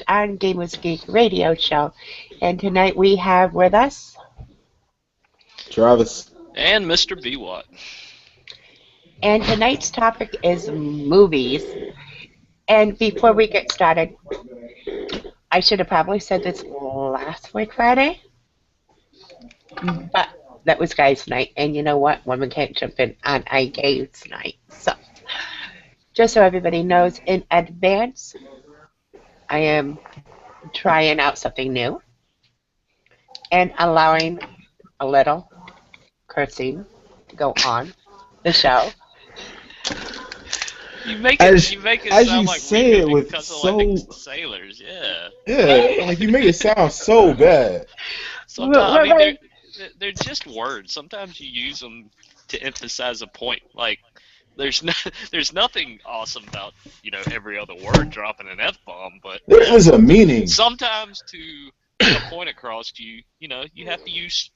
on Gamers Geek Radio Show. And tonight we have with us, Travis. And Mr. B-Watt. and tonight's topic is movies. And before we get started, I should have probably said this last week Friday, but that was guys' night. And you know what? Women can't jump in on a gays' night. So, just so everybody knows in advance, I am trying out something new and allowing a little cursing to go on the show. You make As it as sound you like say we it with cussing so like sailors, yeah. yeah, like you make it sound so bad. Sometimes I mean Right. they're just words. Sometimes you use them to emphasize a point. Like there's no, there's nothing awesome about every other word dropping an F-bomb, but There is a meaning. sometimes to get a point across, you have to use,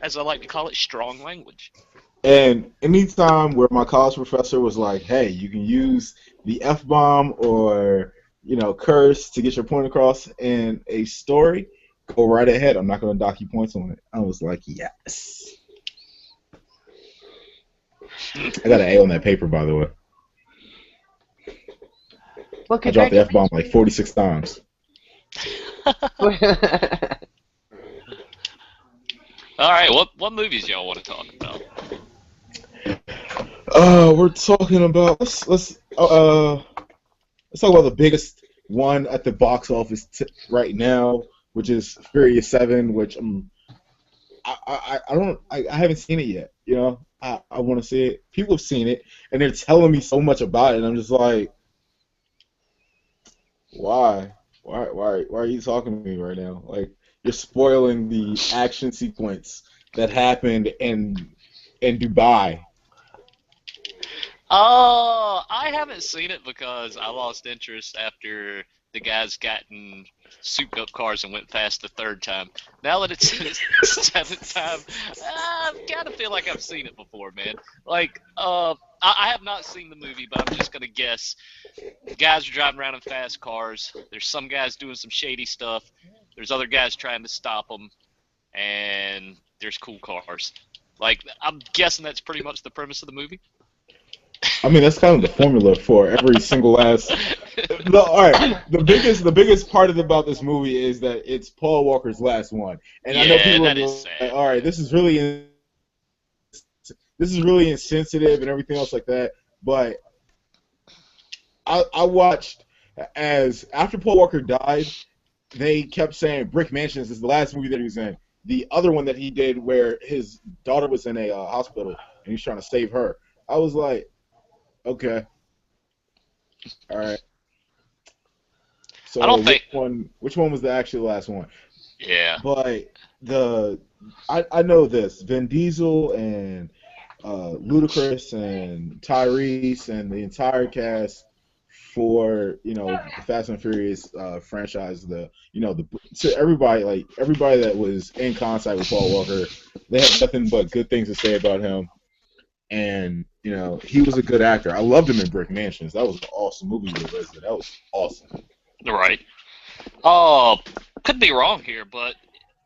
as I like to call it, strong language. And anytime where my college professor was like, "Hey, you can use the F bomb or curse to get your point across in a story, go right ahead. I'm not going to dock you points on it." I was like, "Yes." I got an A on that paper, by the way. Well, I dropped the F bomb like 46 times. All right, what movies y'all want to talk about? We're talking about let's talk about the biggest one at the box office right now, which is Furious 7, which I haven't seen it yet. I want to see it. People have seen it, and they're telling me so much about it, and I'm just like, why? Why are you talking to me right now? Like, you're spoiling the action sequence that happened in Dubai. I haven't seen it because I lost interest after the guys gotten souped up cars and went fast the third time. Now that it's the seventh time, I kind of feel like I've seen it before, man. Like, I have not seen the movie, but I'm just gonna guess. Guys are driving around in fast cars. There's some guys doing some shady stuff. There's other guys trying to stop them, and there's cool cars. Like, I'm guessing that's pretty much the premise of the movie. I mean, that's kind of the formula for every single last. All right, the biggest part about this movie is that it's Paul Walker's last one, and I know Yeah, people that are is like, sad. all right, this is really insensitive and everything else like that. But I watched as after Paul Walker died, they kept saying Brick Mansions is the last movie that he was in. The other one that he did where his daughter was in a hospital and he's trying to save her. I was like, okay, all right. I So don't think. which one was the actual last one? Yeah. But I know this. Vin Diesel and Ludacris and Tyrese and the entire cast for the Fast and Furious franchise, to everybody, like everybody that was in contact with Paul Walker, they have nothing but good things to say about him. And he was a good actor. I loved him in Brick Mansions. That was an awesome movie with Leslie. That was awesome. Right. Oh, could be wrong here, but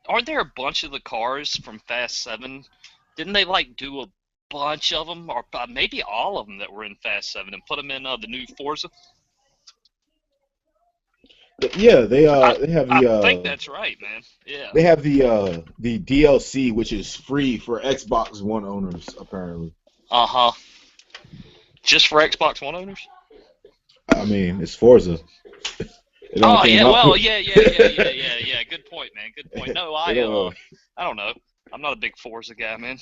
aren't there a bunch of the cars from Fast 7? Didn't they like do a bunch of them, or maybe all of them that were in Fast 7 and put them in the new Forza? Yeah, I they have I think that's right, man. Yeah. the DLC, which is free for Xbox One owners apparently. Uh-huh. Just for Xbox One owners? I mean, it's Forza. It only Oh came yeah, out. well, yeah. Good point, man. Good point. No, It don't- I don't know. I'm not a big Forza guy, man.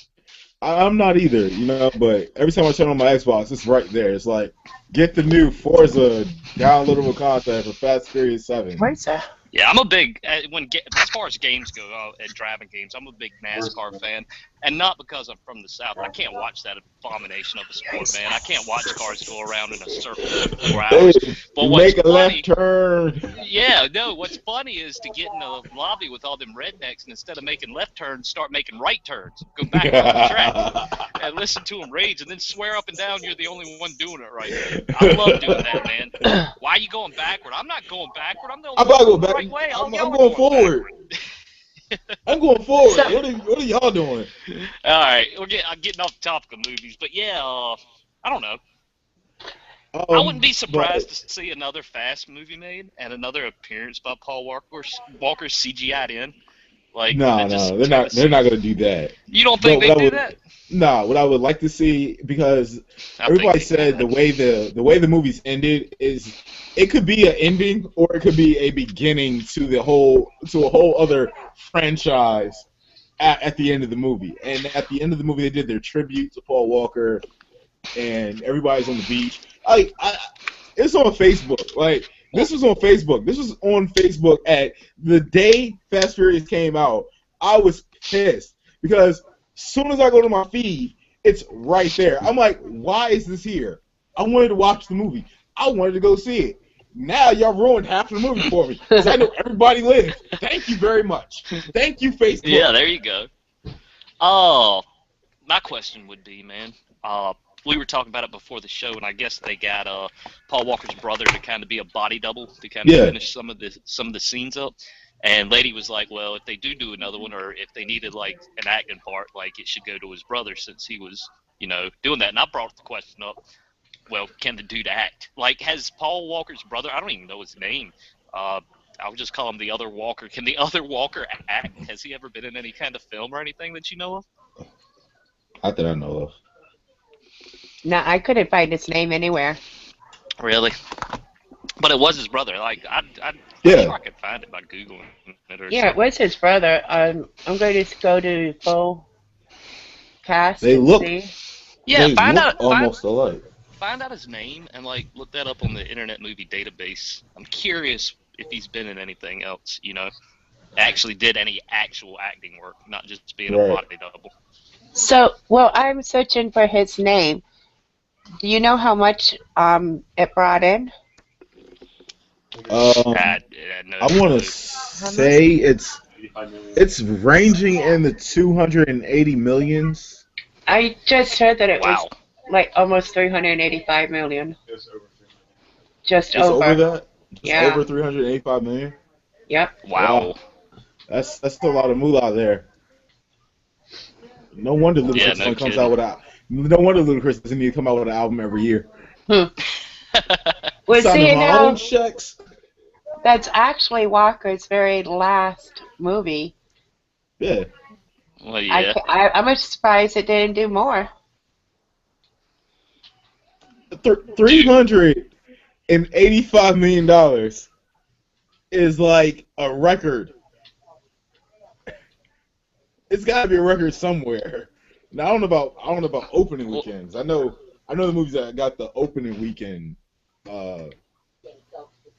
I'm not either, but every time I turn on my Xbox, it's right there. It's like, get the new Forza downloadable content for Fast Furious 7. Where's that? Yeah, I'm a big as far as games go, and driving games, I'm a big NASCAR fan. And not because I'm from the South. I can't watch that abomination of a sport, man. I can't watch cars go around in a circle for 4 hours. Hey, But you what's make a left funny, turn. yeah, no, what's funny is to get in the lobby with all them rednecks and instead of making left turns, start making right turns. Go back around the track and listen to them rage and then swear up and down you're the only one doing it right. I love doing that, man. Why are you going backward? I'm not going backward. I'm the only I'm one not going going the back. right way. All I'm y'all are going going forward. backward. I'm going forward. So, What are y'all doing? All right, I'm getting off the topic of movies, but yeah, I don't know. I wouldn't be surprised But to see another Fast movie made and another appearance by Paul Walker CGI'd in, like to no, just they're kind not. of They're see. not gonna do that. You don't But think what they I do would, that? what I would like to see, because I think everybody they said can. the way the movies ended is it could be an ending or it could be a beginning to a whole other franchise at the end of the movie. And at the end of the movie, they did their tribute to Paul Walker, and everybody's on the beach. It's on Facebook. Like Well, this was on Facebook. This was on Facebook at the day Fast Furious came out. I was pissed because as soon as I go to my feed, it's right there. I'm like, why is this here? I wanted to watch the movie. I wanted to go see it. Now y'all ruined half of the movie for me because I know everybody lived. Thank you very much. Thank you, Facebook. yeah, there you go. Oh, my question would be, man. Uh, we were talking about it before the show, and I guess they got Paul Walker's brother to kind of be a body double to kind of Yeah, finish some of the scenes up. And Lady was like, "Well, if they do another one, or if they needed like an acting part, like it should go to his brother since he was, doing that." And I brought the question up. Well, can the dude act? Like, has Paul Walker's brother? I don't even know his name. Uh, I'll just call him the other Walker. Can the other Walker act? Has he ever been in any kind of film or anything that you know of? not that I know of. no, I couldn't find his name anywhere. Really? But it was his brother. Like I'm Yeah, sure I could find it by googling it or Yeah, it something. was his brother. I'm going to go to full cast they and look see. Yeah, they look almost alike. find out his name and like look that up on the Internet Movie Database. I'm curious if he's been in anything else. Actually did any actual acting work, not just being a Right. body double. So, well, I'm searching for his name. Do you know how much it brought in? I, Um, I no I want to clue. How much? say it's ranging in the 280 millions. I just heard that it was Wow. like almost 385 million. Just Just over over. that, just Yeah. over 385 million. Yep. Wow. Wow, that's a lot of moolah there. No wonder Yeah, Ludacris no only comes kidding. out with a. No wonder Ludacris doesn't need to come out with an album every year. Hmm. I'm Well, see, signing you my own know, checks. that's actually Walker's very last movie. Yeah, Well, yeah. I'm surprised it didn't do more. three Dude, hundred and 85 million dollars is like a record. It's got to be a record somewhere. Now I don't know about opening well, weekends. I know the movies that got the opening weekend uh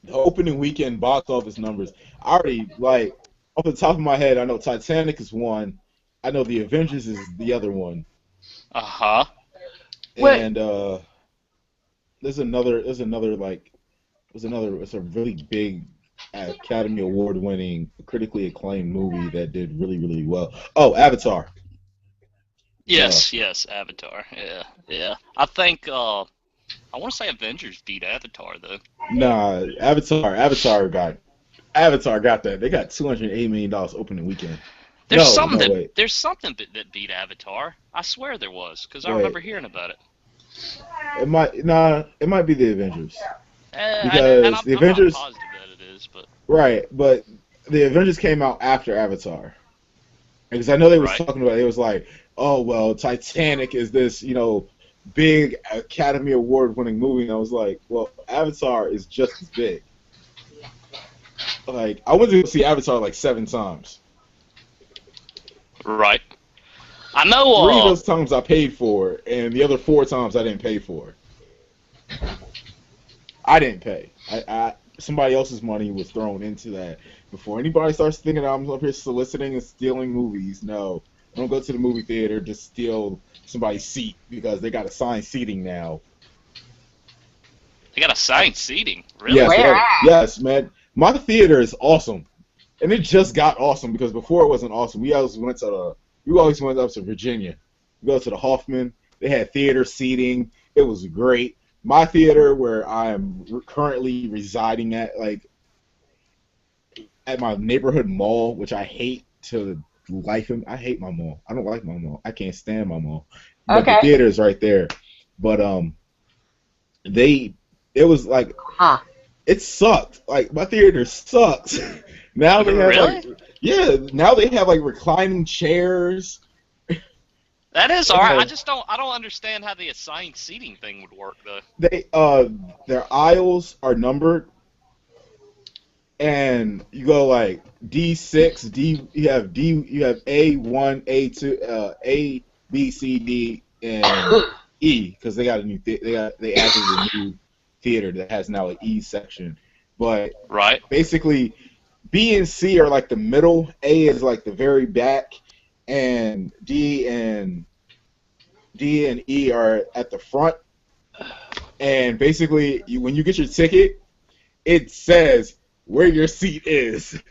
the opening weekend box office numbers. I already like off the top of my head, I know Titanic is one. I know The Avengers is the other one. uh-huh. What? And there's another it's a really big Academy Award winning critically acclaimed movie that did really really well. Oh, Avatar. Duh. Yes, Avatar. Yeah, yeah. I think I want to say Avengers beat Avatar though. Nah, Avatar got that. They got $280 million opening weekend. No, wait. There's something that beat Avatar. I swear there was, because I remember Wait. hearing about it. It might be the Avengers. And Because the I'm not Avengers positive that it is, but right, but the Avengers came out after Avatar. Because I know they was right. talking about it was like, oh well, Titanic is this, big Academy Award winning movie, and I was like, well, Avatar is just as big. Like I went to go see Avatar like 7 times. Right. I know. 3 of those times I paid for, and the other 4 times I didn't pay for. I didn't pay. Somebody else's money was thrown into that. Before anybody starts thinking I'm up here soliciting and stealing movies, no, Don't go to the movie theater to steal somebody's seat because they got assigned seating now. They got assigned seating, really? Yes, Where at? yes, man. My theater is awesome, and it just got awesome because before it wasn't awesome. We always went up to Virginia. We go to the Hoffman. They had theater seating. It was great. My theater, where I am currently residing at, like at my neighborhood mall, which I hate to life. I hate my mall. I don't like my mall. I can't stand my mall. But the Okay. theater is right there. But they it was like Huh. it sucked. Like my theater sucks. Now they have Really? now they have like reclining chairs. That is They alright. have I don't understand how the assigned seating thing would work though. they their aisles are numbered, and you go like D6, you have A1, A2, A, B, C, D, and E because they got a they added a new theater that has now an E section. But Right. basically, B and C are like the middle, A is like the very back, and D and E are at the front. And basically, when you get your ticket, it says where your seat is.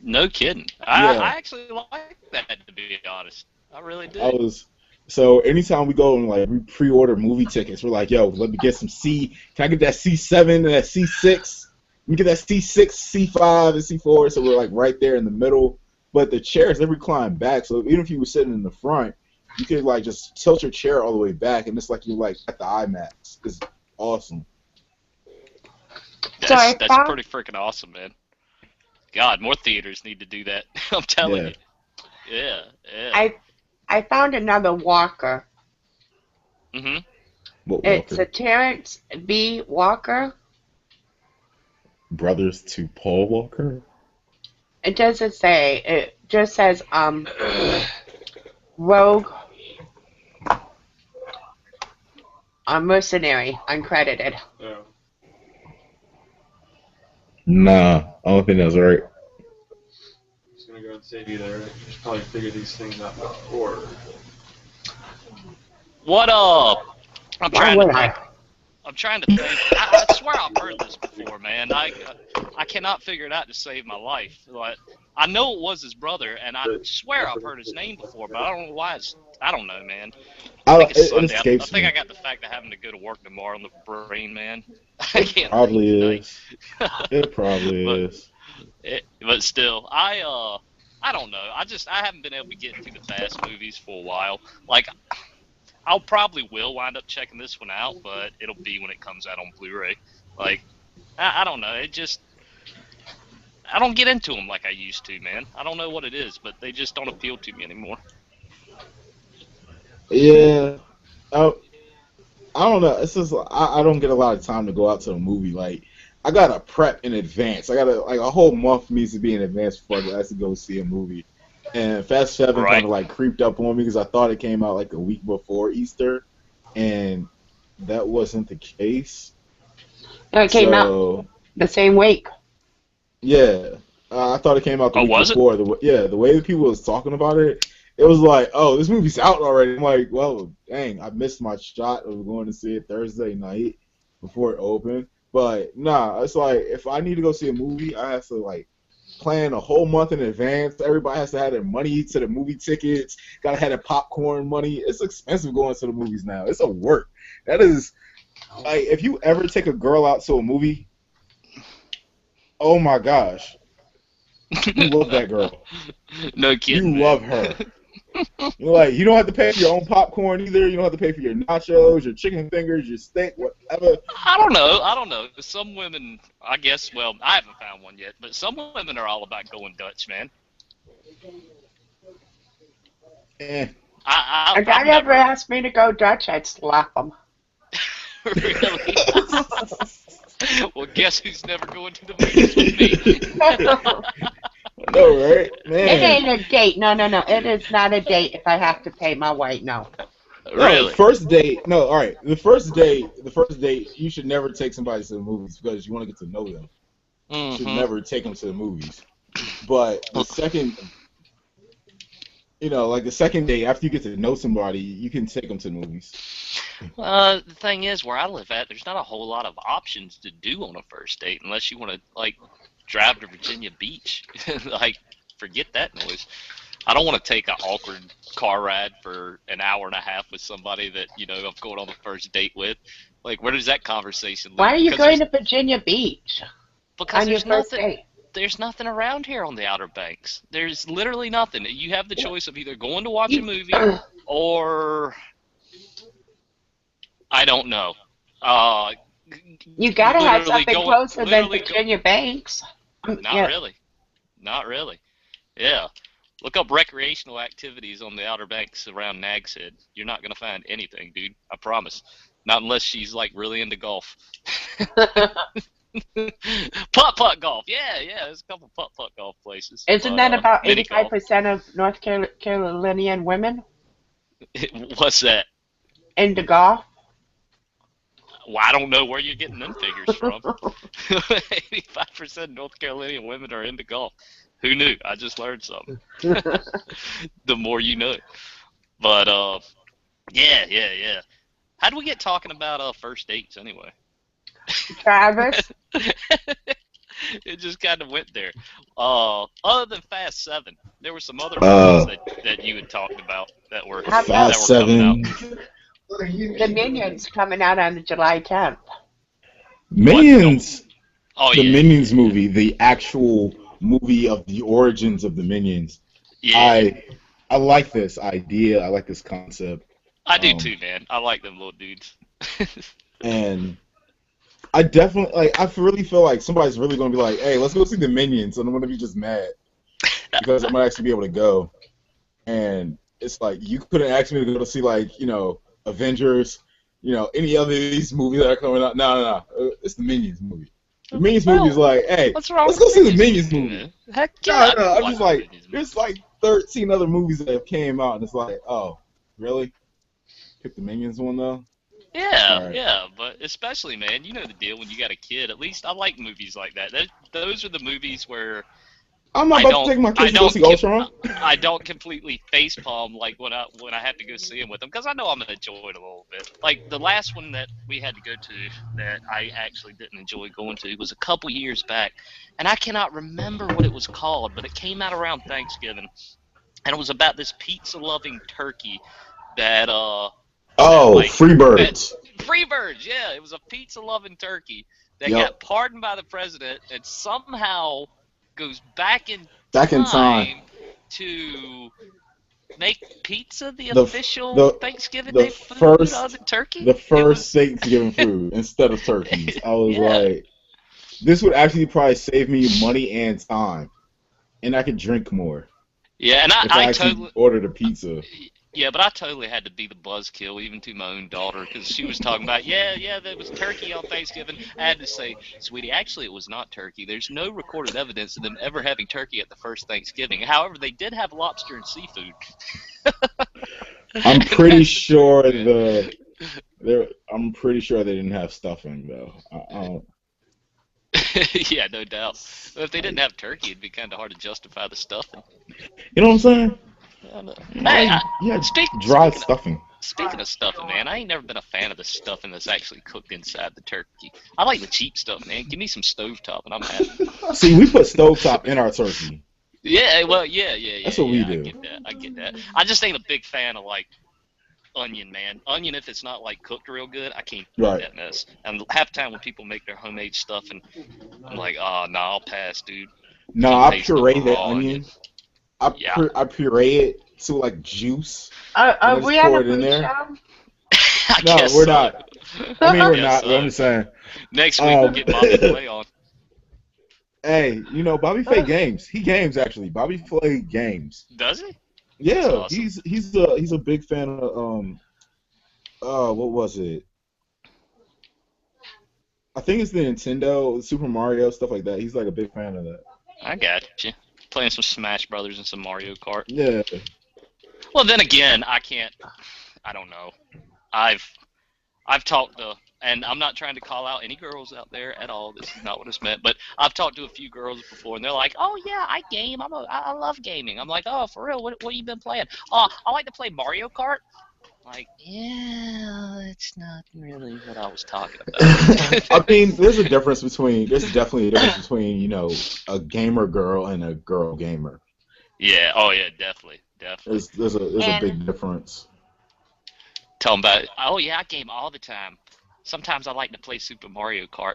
No kidding. Yeah, I actually like that, to be honest. I really I do. was. So anytime we go and like we pre-order movie tickets, we're like, "Yo, let me get some C. Can I get that C7 and that C6? Let me get that C6, C5, and C4." So we're like right there in the middle. But the chairs they recline back, so even if you were sitting in the front, you could like just tilt your chair all the way back, and it's like you're like at the IMAX. It's awesome. So I That's found pretty freaking awesome, man. God, more theaters need to do that. I'm telling Yeah. you. Yeah, yeah. I I found another Walker. Mhm. What It's Walker? a Terrence B. Walker. Brothers to Paul Walker? It doesn't say. It just says Rogue Mercenary uncredited. Yeah. Nah, I don't think that's right. Just gonna go and save you there. You should probably figure these things out before. What I'm Why trying to would I? think. I'm trying to think. I swear I've heard this before, man. I cannot figure it out to save my life. Like, I know it was his brother, and I swear I've heard his name before, but I don't know why. I don't know, man. I think it's It Sunday. I escapes think I me. got the fact of having to go to work tomorrow on the brain, man. I It can't think probably tonight. is. It probably but is. but still, I don't know. I haven't been able to get into the Fast movies for a while. Like I'll probably will wind up checking this one out, but it'll be when it comes out on Blu-ray. Like I don't know. It just I don't get into them like I used to, man. I don't know what it is, but they just don't appeal to me anymore. Yeah. I, I don't know. It's just I don't get a lot of time to go out to a movie. Like I gotta prep in advance. I gotta like a whole month needs to be in advance before I actually go see a movie. And Fast Seven kind Right. of like creeped up on me because I thought it came out like a week before Easter, and that wasn't the case. No, it came out So the same week. yeah, I thought it came out the Oh, week was it? before. The way that people was talking about it, it was like, oh, this movie's out already. I'm like, well, dang, I missed my shot of going to see it Thursday night before it opened. But nah, it's like if I need to go see a movie, I have to like plan a whole month in advance. Everybody has to have their money to the movie tickets. Gotta have their popcorn money. It's expensive going to the movies now. It's a work. That is like if you ever take a girl out to a movie, oh my gosh, you love that girl. No You kidding, man. love her. You're like, you don't have to pay for your own popcorn either. You don't have to pay for your nachos, your chicken fingers, your steak, whatever. I don't know. I don't know. Some women, I guess. Well, I haven't found one yet, but some women are all about going Dutch, man. Eh. I, If I I've I ever never asked me to go Dutch, I'd slap them. really. Well, guess who's never going to the movies with me? I know, right? It Man. ain't a date. No, no, no. It is not a date if I have to pay my way. No. No, Really? first date. No, all right. The first date, you should never take somebody to the movies because you want to get to know them. You should Mm-hmm. never take them to the movies. But the second, like the second day after you get to know somebody, you can take them to the movies. The thing is, where I live at, there's not a whole lot of options to do on a first date unless you want to like drive to Virginia Beach. Like, forget that noise. I don't want to take an awkward car ride for an hour and a half with somebody that I'm going on the first date with. Like, where does that conversation Why lead? are you going to Virginia Beach Because on your first date? there's nothing around here on the Outer Banks. There's literally nothing. You have the choice of either going to watch a You, movie or I don't know. Uh, you got to have literally something going, closer than literally go. Virginia Banks. Not Yeah. really. Not really. Yeah. Look up recreational activities on the Outer Banks around Nags Head. You're not gonna find anything, dude. I promise. Not unless she's like really into golf. Putt-putt golf. Yeah, yeah. There's a couple putt-putt golf places, Isn't but that about mini golf. 85% of North Carolinian women What's that? into golf? Well, I don't know where you're getting them figures from. 85% North Carolinian women are into golf. Who knew? I just learned something. The more you know. But yeah. How do we get talking about first dates anyway? Travis? It just kind of went there. Other than Fast 7, there were some other Uh, movies that you had talked about that were How that about Fast were coming out. 7, the Minions coming out on July 10th? What? No. Minions, Oh the yeah, Minions movie, the actual movie of the origins of the Minions. yeah. I I like this idea. I like this concept. I do Um, too, man. I like them little dudes. and I definitely like. I really feel like somebody's really going to be like, "Hey, let's go see the Minions," and I'm going to be just mad because I'm going to actually be able to go. And it's like you couldn't ask me to go to see like Avengers, any other of these movies that are coming out. No. It's the Minions movie. The Minions movie is Well, like, hey, what's wrong let's with go the see the Minions Minions movie, movie. man? Heck yeah, No, I no, can I'm watch just the like, Minions movie. there's like 13 other movies that have came out, and it's like, oh, really? Pick the Minions one though. All Yeah, right. yeah, but especially, man, you know the deal when you got a kid. At least I like movies like that. Those are the movies where I'm not I about to don't, take my I kids to go don't, see Ultron. I don't completely facepalm like when I have to go see them with them because I know I'm gonna enjoy it a little bit. Like the last one that we had to go to that I actually didn't enjoy going to was a couple years back, and I cannot remember what it was called, but it came out around Thanksgiving, and it was about this pizza-loving turkey that that Oh, like that Freebirds. Freebirds, yeah, it was a pizza-loving turkey that got Yep. pardoned by the president and somehow goes back in Back in time. time to make pizza the The official the Thanksgiving the Day food other first than turkey. the It first was, Thanksgiving food instead of turkeys. I was yeah, like, this would actually probably save me money and time, and I could drink more yeah, and if I I actually totally, ordered a pizza. yeah, but I totally had to be the buzzkill, even to my own daughter, because she was talking about, yeah, there was turkey on Thanksgiving. I had to say, sweetie, actually, it was not turkey. There's no recorded evidence of them ever having turkey at the first Thanksgiving. However, they did have lobster and seafood. I'm And pretty that's the truth, sure man. I'm pretty sure they didn't have stuffing though. I don't Yeah, no doubt. But if they didn't like, have turkey, it'd be kind of hard to justify the stuffing. you know what I'm saying? I know. Hey, Like, yeah, dried speaking of stuffing. stuffing, man, I ain't never been a fan of the stuffing that's actually cooked inside the turkey. I like the cheap stuff, man. Give me some stovetop, and I'm happy. See, we put stovetop in our turkey. Yeah, well, That's what we I do. get that. I get that. I just ain't a big fan of like onion, man. Onion, if it's not like cooked real good, I can't eat Right. that mess. And half the time when people make their homemade stuff, and I'm like, oh, no, I'll pass, dude. No, Can't I taste no puree the raw onion. onion. I Yeah, I puree it to like juice, and I Are we just on pour a it in there. pre-show? I No, guess we're so. not. I mean, I we're guess not. But I'm so. just saying. Next week we'll Um, get Bobby Flay on. hey, Bobby Flay games. He games actually. Bobby Flay games. Does he? That's Yeah, awesome. he's a big fan of what was it? I think it's the Nintendo, Super Mario, stuff like that. He's like a big fan of that. I got you. Playing some Smash Brothers and some Mario Kart. Yeah. Well, then again, I can't. I don't know. I've talked to and I'm not trying to call out any girls out there at all. This is not what it's meant. But I've talked to a few girls before, and they're like, "Oh yeah, I game. I love gaming." I'm like, "Oh, for real? What you been playing?" "Oh, I like to play Mario Kart." Like, yeah, it's not really what I was talking I about. mean, there's definitely a difference between, a gamer girl and a girl gamer. Yeah. Oh yeah, definitely, definitely. There's a And big difference. Tell them about it. Oh yeah, I game all the time. Sometimes I like to play Super Mario Kart.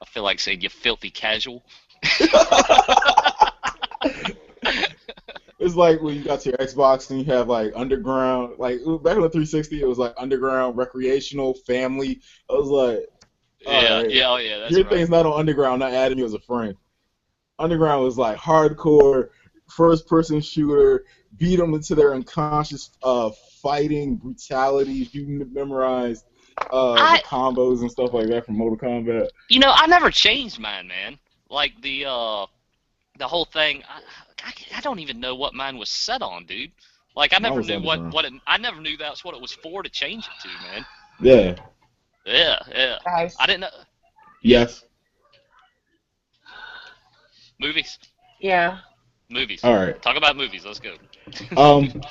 I feel like saying you filthy casual. It's like when you got to your Xbox and you have like underground, like back on the 360, it was like underground, recreational, family. I was like, all Yeah, right, yeah, oh yeah, that's your right. thing's not on underground, not adding you as a friend. Underground was like hardcore, first person shooter, beat them into their unconscious, fighting brutalities. You memorized the I, combos and stuff like that from Mortal Kombat. I never changed mine, man. Like the whole thing. I don't even know what mine was set on, dude. Like I Mine never was knew underground. I never knew that's what it was for to change it to, man. Yeah. Yeah, yeah. I guys, didn't know. Yeah, Yes. movies, yeah. movies. All right. Talk about movies. Let's go. Um.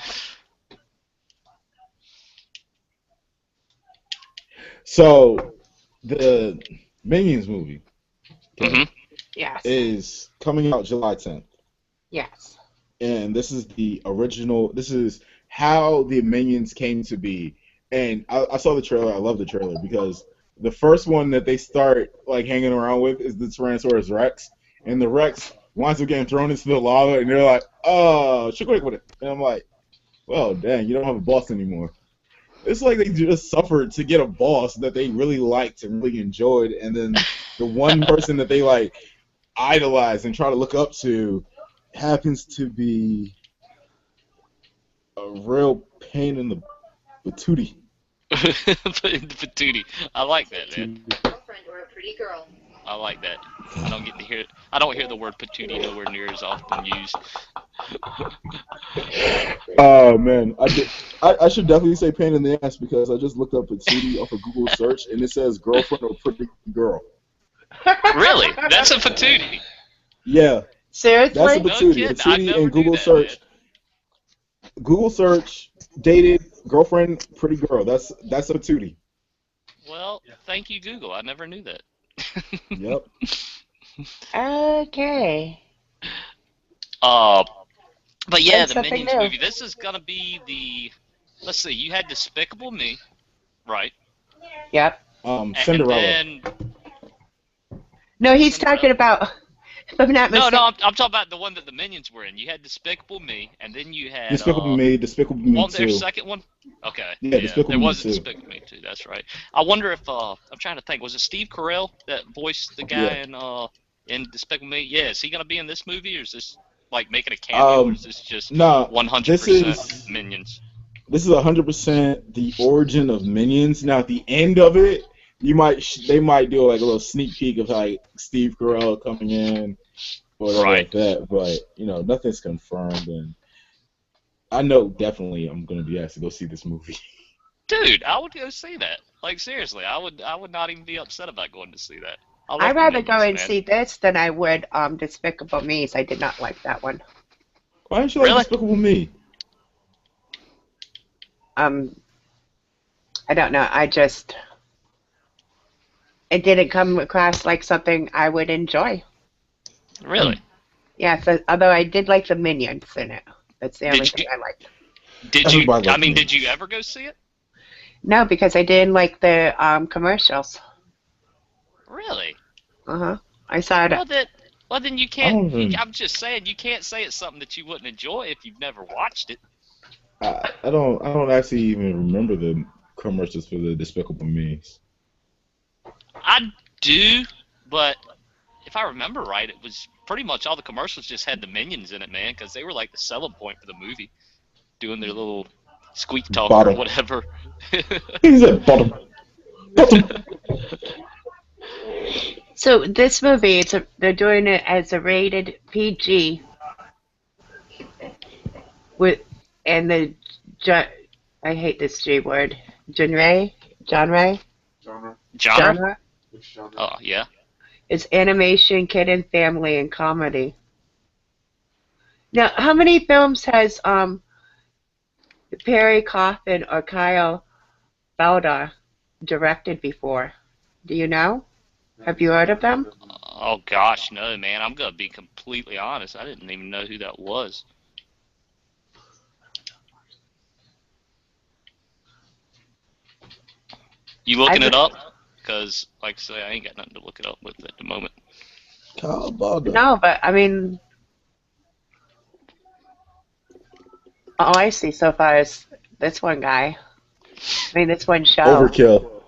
So the Minions movie, hmm okay, Yes. is coming out July 10th, Yes. and this is the original. This is how the Minions came to be. And I saw the trailer. I love the trailer because the first one that they start like hanging around with is the Tyrannosaurus Rex, and the Rex winds up getting thrown into the lava, and they're like, "Oh, should quick with it." And I'm like, "Well, dang, you don't have a boss anymore." It's like they just suffered to get a boss that they really liked and really enjoyed, and then the one person that they like idolize and try to look up to happens to be a real pain in the patootie. Patootie. I like that, man. Patootie. Girlfriend or a pretty girl. I like that. I don't get to hear it. I don't hear the word patootie nowhere near as often used. Oh man, I should definitely say pain in the ass because I just looked up patootie off of Google search and it says girlfriend or pretty girl. Really? That's a patootie. Yeah, that's a Seriously? No patootie. kidding. I Patootie in never knew Google that, man. search. Google search dated girlfriend pretty girl. That's a patootie. Well, thank you, Google. I never knew that. Yep. Okay. uh, but yeah, Learn the something Minions new. movie. This is gonna be the. Let's see. You had Despicable Me, right? Yep. And Cinderella. then No, he's talking Cinderella. about, if I'm not No, no, mistaken. I'm talking about the one that the Minions were in. You had Despicable Me, and then you had Despicable Me wasn't there a 2. second one? Okay, Yeah, yeah, Despicable there Me was a 2. Despicable Me too. That's right. I wonder if I'm trying to think. Was it Steve Carell that voiced the Yeah. guy in Despicable Me? Yeah, is he gonna be in this movie, or is this like making a cameo, or Um, is this just nah, this 100% is Minions? this is 100% the origin of Minions. Now, at the end of it, they might do like a little sneak peek of like Steve Carell coming in or whatever Right, like that. But nothing's confirmed, and I know definitely I'm gonna be asked to go see this movie. dude. I would go see that. Like seriously, I would not even be upset about going to see that. I I'd love the rather go Minions, and man. see this than I would Despicable Me. I did not like that one. Why didn't you like Really? Despicable Me? Um, I don't know. It didn't come across like something I would enjoy. Really? Yeah, so, although I did like the Minions in it. That's the only Did thing you I liked. did you? Everybody I likes mean, did you Minions. ever go see it? No, because I didn't like the commercials. Really? Uh-huh. I saw it. Well, then you I can't. don't even. I'm just saying you can't say it's something that you wouldn't enjoy if you've never watched it. I don't actually even remember the commercials for the Despicable Me's. I do, but if I remember right, it was pretty much all the commercials just had the Minions in it, man, because they were like the selling point for the movie, doing their little squeak talk or Bottom. whatever. He said bottom. Bottom. So this movie, they're doing it as a rated PG with, and the, I hate this G word, genre. Genre? Genre? Genre? Which genre? Oh, yeah. It's animation, kid and family, and comedy. Now, how many films has Perry Coffin or Kyle Balda directed before? Do you know? Have you heard of them? Oh, gosh, no, man. I'm going to be completely honest. I didn't even know who that was. You looking I've it up? Because, like I say, I ain't got nothing to look it up with at the moment. Kyle Balda. no, but I mean, all I see so far is this one guy. I mean, this one show. Overkill.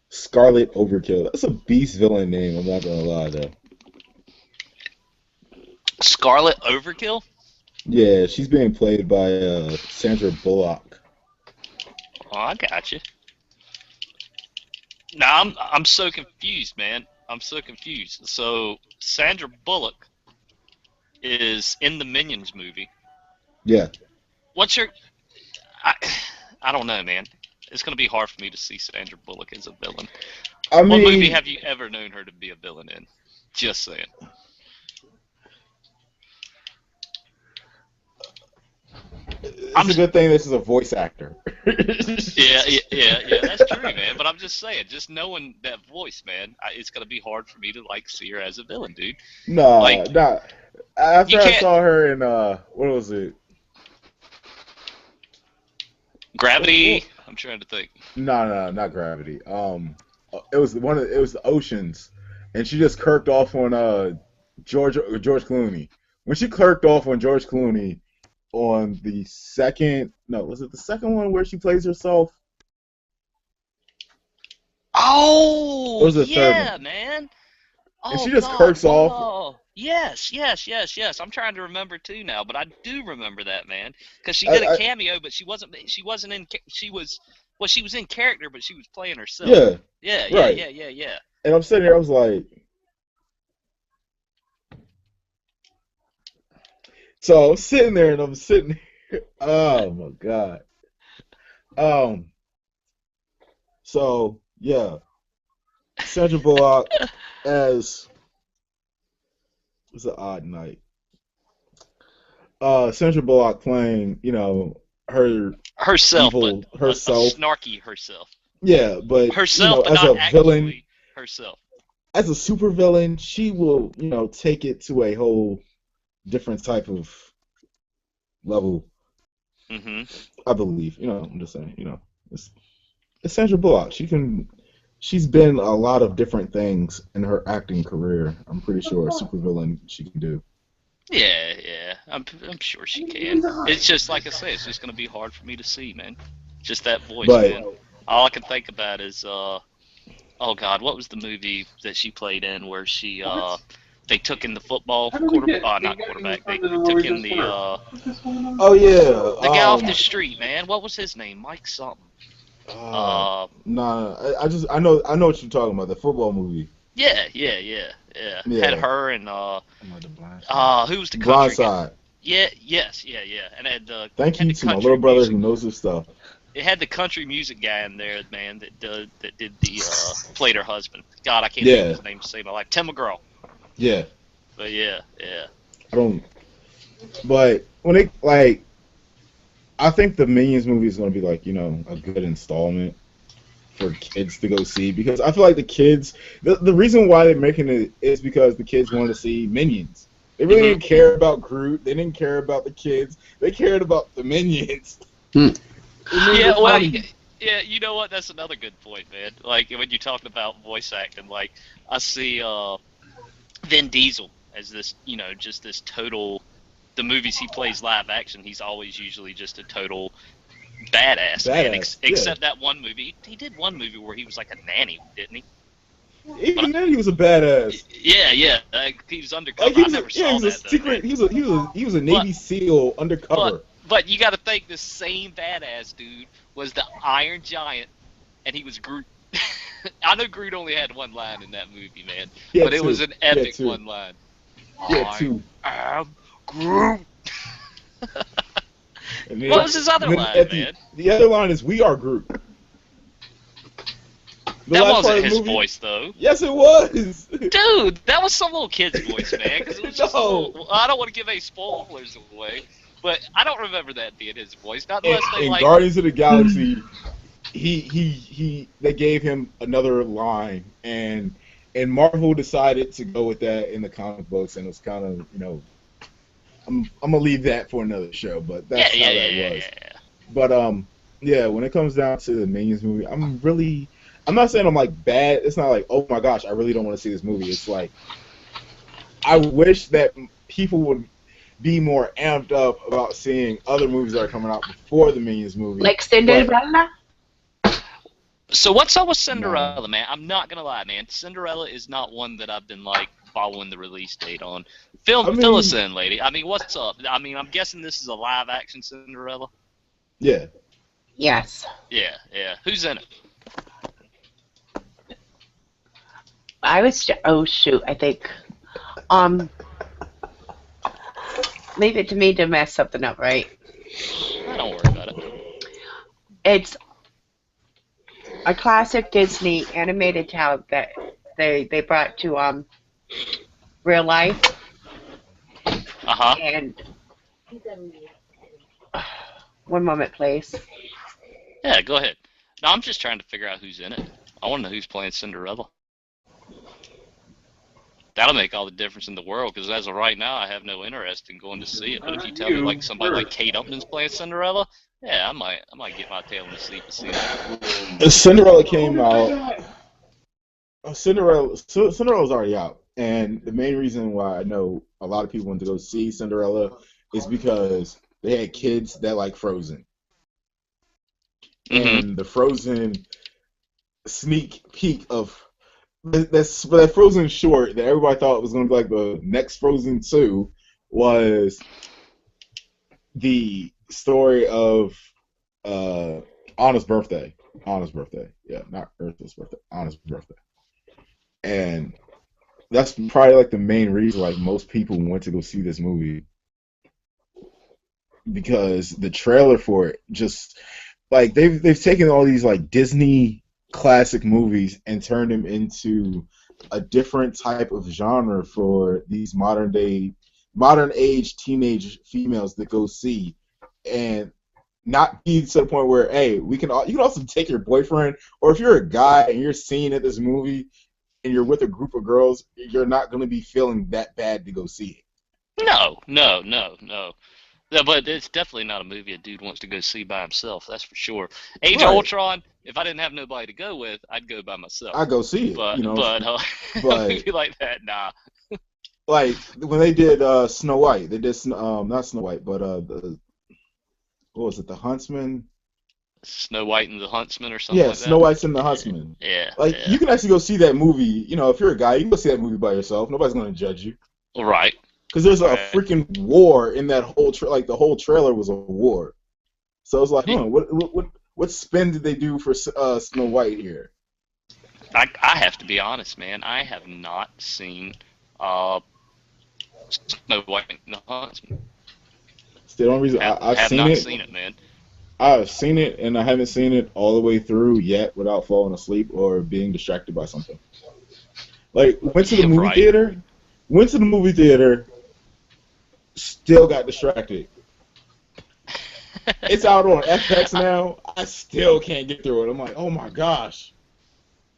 Scarlet Overkill. That's a beast villain name. I'm not gonna lie though. Scarlet Overkill? Yeah, she's being played by Sandra Bullock. Oh, I got you. Now I'm so confused, man. I'm so confused. So Sandra Bullock is in the Minions movie. Yeah. What's your? I, I don't know, man. It's gonna be hard for me to see Sandra Bullock as a villain. I What movie mean, have you ever known her to be a villain in? Just saying. it's a good thing this is a voice actor. Yeah. That's true, man. But I'm just saying, just knowing that voice, man, it's gonna be hard for me to like see her as a villain, dude. Nah, Like nah. After you I can't saw her in what was it? Gravity. I'm trying to think. No, not Gravity. It was the Oceans, and she just kirked off on George Clooney. When she kirked off on George Clooney on the second, no, was it the second one where she plays herself? Or Oh was it the third yeah, one? man. And Oh she just God. kirks off. Oh yes. I'm trying to remember too now, but I do remember that, man, because she I, did a I cameo, but she wasn't. She wasn't in. She was. Well, she was in character, but she was playing herself. yeah, right. Yeah. And I'm sitting here, I was like, so I'm sitting there and I'm sitting here. Oh my God. Um, so yeah, Sandra Bullock as it's an odd night. Sandra Bullock playing, her Herself, but evil a herself. snarky herself. Yeah, but Herself, but as not a villain, actually herself. as a super villain, she will, take it to a whole different type of level. Hmm. I believe. I'm just saying. It's, it's Sandra Bullock. She's been a lot of different things in her acting career. I'm pretty sure a supervillain she can do. Yeah. I'm sure she can. It's just like I say, it's just gonna be hard for me to see, man. Just that voice, But man. All I can think about is oh God, what was the movie that she played in where she they took in the football not quarterback. They took in oh yeah, the guy off the street, man. What was his name? Mike something. uh, Uh nah, I know what you're talking about. The football movie. yeah. Had Yeah, her and I'm at the blind side. who was the country guy? Blindside. Yeah. And Thank had you the to my country little brother music. who knows his stuff. It had the country music guy in there, man, that did the played her husband. God, I can't think of Yeah, his name to save my life. Tim McGraw. yeah. But yeah. I don't. But when it like, I think the Minions movie is going to be like a good installment for kids to go see because I feel like the kids the reason why they're making it is because the kids wanted to see Minions. They really Hmm. didn't care about Groot. They didn't care about the kids. They cared about the Minions. Hmm. It made Yeah, it well, funny. yeah, you know what? That's another good point, man. Like when you're talking about voice acting, like I see Vin Diesel as this, just this total. The movies he plays live action, he's always usually just a total badass, man. Badass. Yeah. Except that one movie, he did one movie where he was like a nanny, didn't he? But Even then, he was a badass. yeah, he was Like undercover. he I was, never yeah, he saw was a that though, man. secret. He was a But Navy SEAL but undercover. but you got to think the same badass dude was the Iron Giant, and he was Groot. I know Groot only had one line in that movie, man, He but had it was two. an He had epic two. one line. He had I two. am Groot. And What was his other then line, man? the other line is "We are Groot." The That last part wasn't of the his movie. voice though. Yes, it was. Dude, that was some little kid's voice, man. Because it was just a No. little. I don't want to give any spoilers away, but I don't remember that being his voice. Not unless they In like. Guardians of the Galaxy, they gave him another line, and Marvel decided to go with that in the comic books, and it was kind of, I'm gonna leave that for another show, but Yeah, that's yeah, how yeah, that yeah, was. yeah. But yeah, when it comes down to the Minions movie, I'm not saying I'm like bad. It's not like, oh my gosh, I really don't want to see this movie. It's like, I wish that people would be more amped up about seeing other movies that are coming out before the Minions movie. Like But Cinderella? So what's up with nah, Cinderella, man? I'm not gonna lie, man. Cinderella is not one that I've been like following the release date on. I Fill us mean, in, lady. I mean, what's up? I mean, I'm guessing this is a live action Cinderella. yeah. Yes. Yeah, yeah. Who's in it? Oh shoot, I think. Um, leave it to me to mess something up, right? I don't worry about it. It's a classic Disney animated tale that they brought to real life, Uh-huh. and one moment, please. Yeah, go ahead. No, I'm just trying to figure out who's in it. I want to know who's playing Cinderella. That'll make all the difference in the world, because as of right now, I have no interest in going to see it. But if you tell me like somebody like Kate Upton's playing Cinderella, yeah, I might get my tail in the seat to see that. Cinderella came out. Cinderella's already out, and the main reason why I know a lot of people want to go see Cinderella is because they had kids that like Frozen, Mm-hmm. and the Frozen sneak peek of that Frozen short that everybody thought was going to be like the next Frozen 2 was the story of Anna's birthday. Anna's birthday. Yeah, not Earth's birthday. Anna's birthday. And that's probably like the main reason like most people went to go see this movie, because the trailer for it just like they've taken all these like Disney classic movies and turned them into a different type of genre for these modern age teenage females that go see, and not be to the point where, hey, you can also take your boyfriend, or if you're a guy and you're seeing at this movie and you're with a group of girls, you're not going to be feeling that bad to go see it. No, no, no, no. Yeah, but it's definitely not a movie a dude wants to go see by himself. That's for sure. Age of Right. Ultron. If I didn't have nobody to go with, I'd go by myself. I go see it, But a but movie like that, nah. like when they did Snow White, they did not Snow White, but what was it, The Huntsman? Snow White and the Huntsman or something Yeah, like Snow that. White's and the Huntsman. Yeah, Like, yeah. you can actually go see that movie. If you're a guy, you can go see that movie by yourself. Nobody's going to judge you. Right. Because there's a Right. freaking war in that whole like the whole trailer was a war. So it's like, what spin did they do for Snow White here? I have to be honest, man. I have not seen Snow White and the Huntsman. It's the only reason I've Have seen not it. seen it, man. I've seen it, and I haven't seen it all the way through yet without falling asleep or being distracted by something. Like, went to the movie Right. theater, still got distracted. It's out on FX now. I still can't get through it. I'm like, oh my gosh.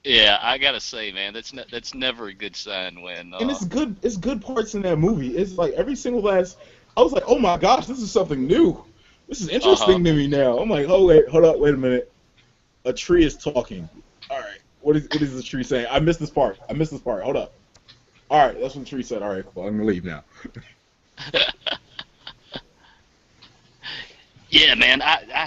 Yeah, I gotta say, man, that's never a good sign when. And it's good. It's good parts in that movie. It's like every single last. I was like, oh my gosh, this is something new. This is interesting to me now. I'm like, oh wait, hold up, wait a minute. A tree is talking. All right, what is the tree saying? I missed this part. Hold up. All right, that's what the tree said. All right, cool. I'm gonna leave now. Yeah, man, I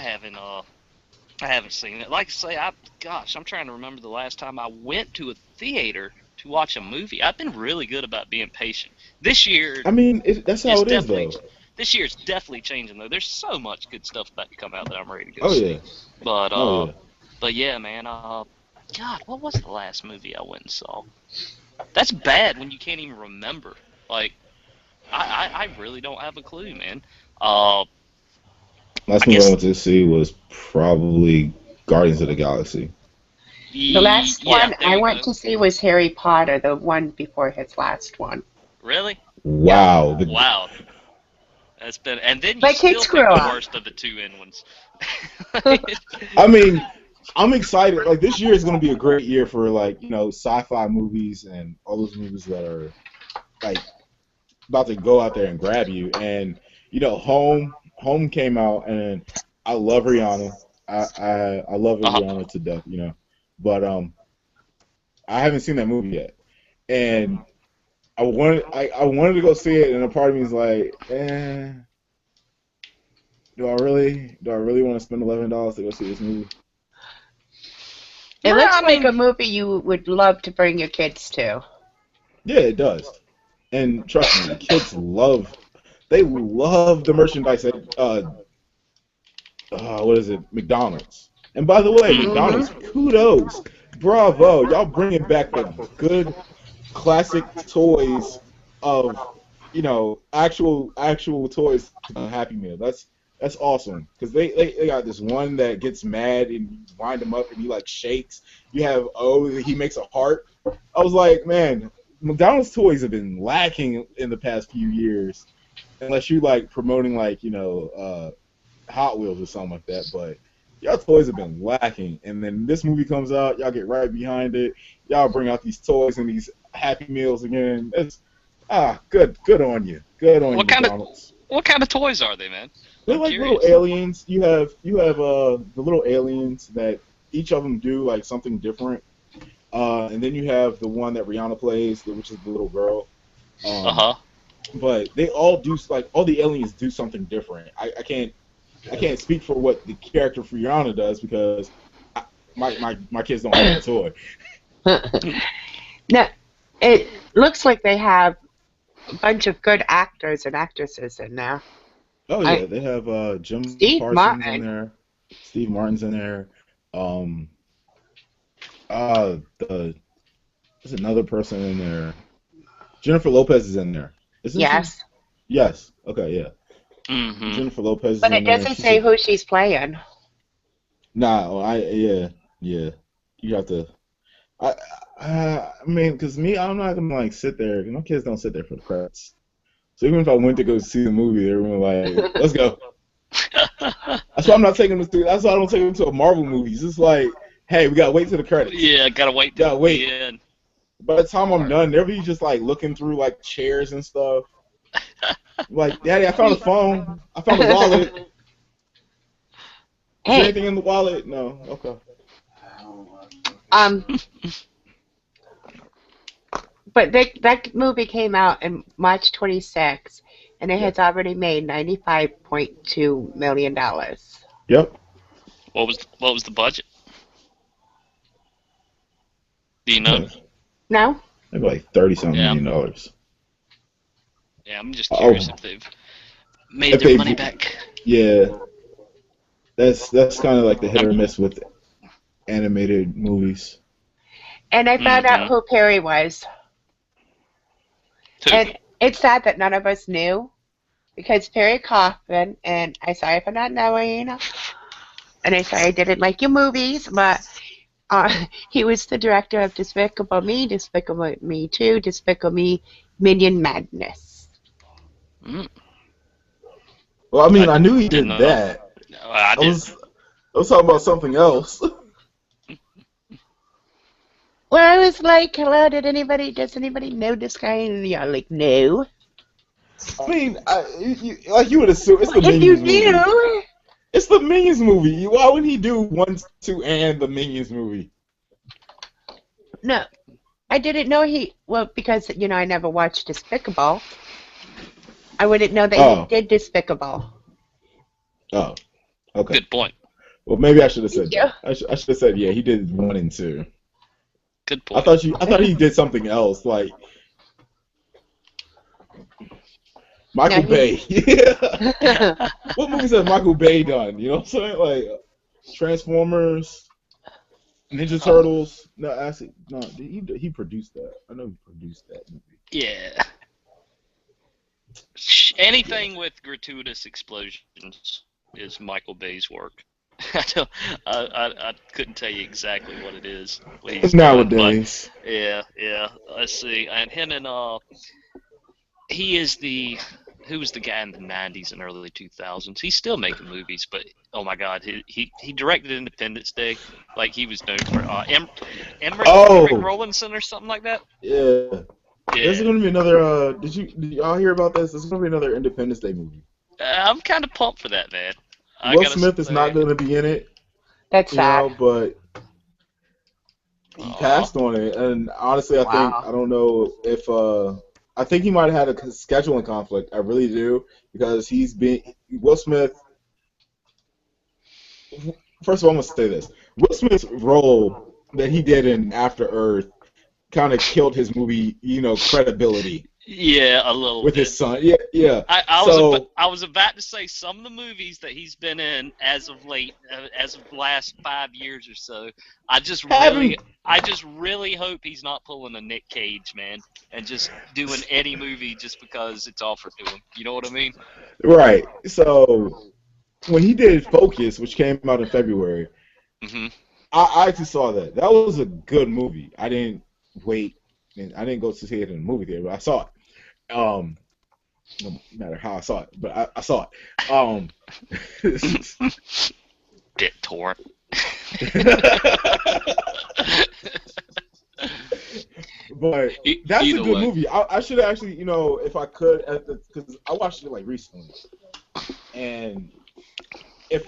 haven't seen it. Like I say, I'm trying to remember the last time I went to a theater to watch a movie. I've been really good about being patient. This year, I mean, that's how it is, though. This year's definitely changing though. There's so much good stuff about to come out that I'm ready to go Oh see. yeah. But Oh yeah. but yeah, man. God, what was the last movie I went and saw? That's bad when you can't even remember. Like, I really don't have a clue, man. Last I movie I guess went to see was probably Guardians of the Galaxy. The last Yeah, one there I you went go. to see was Harry Potter, the one before his last one. Really? Yep. Wow. Wow. That's been, and then you My still kids grew picked the up. worst of the two end ones. I mean, I'm excited. Like this year is going to be a great year for like sci-fi movies and all those movies that are like about to go out there and grab you. And Home came out, and I love Rihanna. I love Uh-huh. Rihanna to death. But I haven't seen that movie yet, and I wanted to go see it, and a part of me is like, do I really want to spend $11 to go see this movie? It Well, looks I like mean, a movie you would love to bring your kids to. Yeah, it does. And trust me, kids love the merchandise at what is it, McDonald's. And by the way, mm-hmm. McDonald's, Mm-hmm. kudos, bravo, y'all bringing back the good classic toys of actual toys on Happy Meal. That's awesome because they got this one that gets mad and you wind him up and he like shakes. You have he makes a heart. I was like, man, McDonald's toys have been lacking in the past few years, unless you like promoting like Hot Wheels or something like that. But y'all toys have been lacking, and then this movie comes out, y'all get right behind it. Y'all bring out these toys and these Happy Meals again. It's good on you, good on you, What kind of McDonald's. what kind of toys are they, man? They're I'm like little curious. aliens. You have the little aliens that each of them do like something different. And then you have the one that Rihanna plays, which is the little girl. Um, Uh-huh. but they all do like all the aliens do something different. I can't speak for what the character for Rihanna does because I, my kids don't have that toy. No, it looks like they have a bunch of good actors and actresses in there. Oh I yeah, they have Jim Steve Parsons in Martin. there, Steve Martin's in there. Um, there's another person in there. Jennifer Lopez is in there, isn't she? Yes, Yes. Okay. Yeah. Mm-hmm. Jennifer Lopez is but in it there. doesn't She's say a who she's playing. nah. Yeah. You have to. I I mean, because me, I'm not gonna like sit there. My kids don't sit there for the credits. So even if I went to go see the movie, they were like, "Let's go." That's why I'm not taking them to. That's why I don't take them to a Marvel movie. It's just like, hey, we gotta wait till the credits. Yeah, gotta wait till Gotta the wait. end. By the time I'm Or done, they'll be just like looking through like chairs and stuff. Like, Daddy, I found a phone. I found a wallet. Is there Hey, anything in the wallet? No. Okay. um, but that movie came out in March 26th, and it Yeah. has already made $95.2 million. Yep. what was the budget? Do you know? Yeah. No? Maybe like 30 something Yeah, million dollars. yeah. I'm just curious Oh, if they've made if their they, money back. yeah, that's kind of like the hit I'm, or miss with animated movies. And I found out mm-hmm. who Perry was. Two. And it's sad that none of us knew because Perry Coffin, and I'm sorry for not knowing, and I'm sorry I didn't like your movies, but he was the director of Despicable Me 2, Despicable Me, Minion Madness. Mm, Well, I mean, I I knew he didn't did know that. that. No, I I didn't. was I was talking about something else. Well, I was like, hello, does anybody know this guy? And y'all like, no. I mean, like you would assume it's Well, the if you Minions movie. knew, It's the Minions movie. Why would he do one, two, and the Minions movie? no, I didn't know well, because, I never watched Despicable. I wouldn't know that he Oh, did Despicable. oh, okay. Good point. Well, maybe I should have Thank said you. that. I should have said, yeah, he did one and two. Good I point. thought I thought he did something else, like No, Michael he. Bay. Yeah. What movies has Michael Bay done? You know what I'm saying? Like Transformers, Ninja Uh, Turtles. No, actually, no. He produced that. I know he produced that movie. yeah. Yeah. Anything with gratuitous explosions is Michael Bay's work. I don't. I couldn't tell you exactly what it is. What he's done, but Nowadays. yeah. Let's see. And him and he is the who was the guy in the '90s and early 2000s. He's still making movies, but oh my God, he directed Independence Day. Like he was known for Emmerich Oh, Rollinson or something like that. yeah. There's Yeah, gonna be another. Did y'all hear about this? There's gonna be another Independence Day movie. I'm kind of pumped for that, man. I Will gotta Smith is not say, gonna be in it, That's sad. but he aw, passed on it. And honestly, I Wow. don't know if I think he might have had a scheduling conflict. I really do because Will Smith. First of all, I'm gonna say this: Will Smith's role that he did in After Earth kind of killed his movie, credibility yeah, a little with bit. his son. Yeah, yeah. So I was about to say some of the movies that he's been in as of late, as of the last 5 years or so. I just having really, I just really hope he's not pulling a Nick Cage, man, and just doing any movie just because it's offered to him. You know what I mean? right. So when he did Focus, which came out in February, Hmm. I actually saw that. That was a good movie. I didn't wait, and I didn't go to see it in the movie theater, but I saw it. No matter how I saw it, but I saw it. Bit torn. But that's a Either good way. movie. I should actually, if I could, because I watched it like recently, and if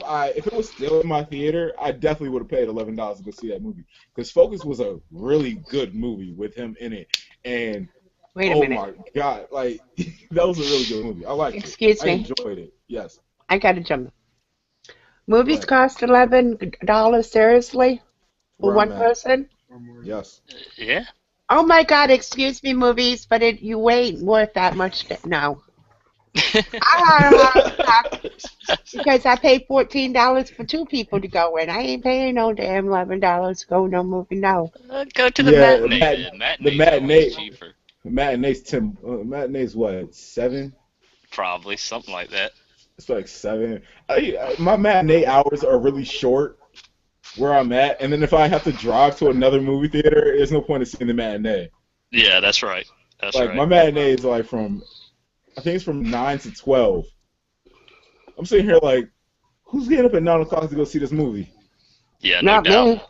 it was still in my theater, I definitely would have paid $11 to go see that movie. Because Focus was a really good movie with him in it, and Wait a oh minute. my God, like that was a really good movie. I liked it. Excuse I me. enjoyed it. Yes. I gotta jump. Go Movies ahead. cost $11, seriously? For Where I'm one at. person? Or more. Yes. Yeah. Oh my God, excuse me, movies, but you ain't worth that much. No. I had a heart attack because I paid $14 for two people to go in. I ain't paying no damn $11 to go no movie, no. Go to the Yeah, matinee then. the Matinee's always matinee, cheaper. matinee's what, 7? Probably something like that. It's like 7. My matinee hours are really short where I'm at, and then if I have to drive to another movie theater, there's no point in seeing the matinee. Yeah, that's right. That's Like right. my matinee is like I think it's from 9 to 12. I'm sitting here like, who's getting up at 9 o'clock to go see this movie? Yeah, no Not doubt. me.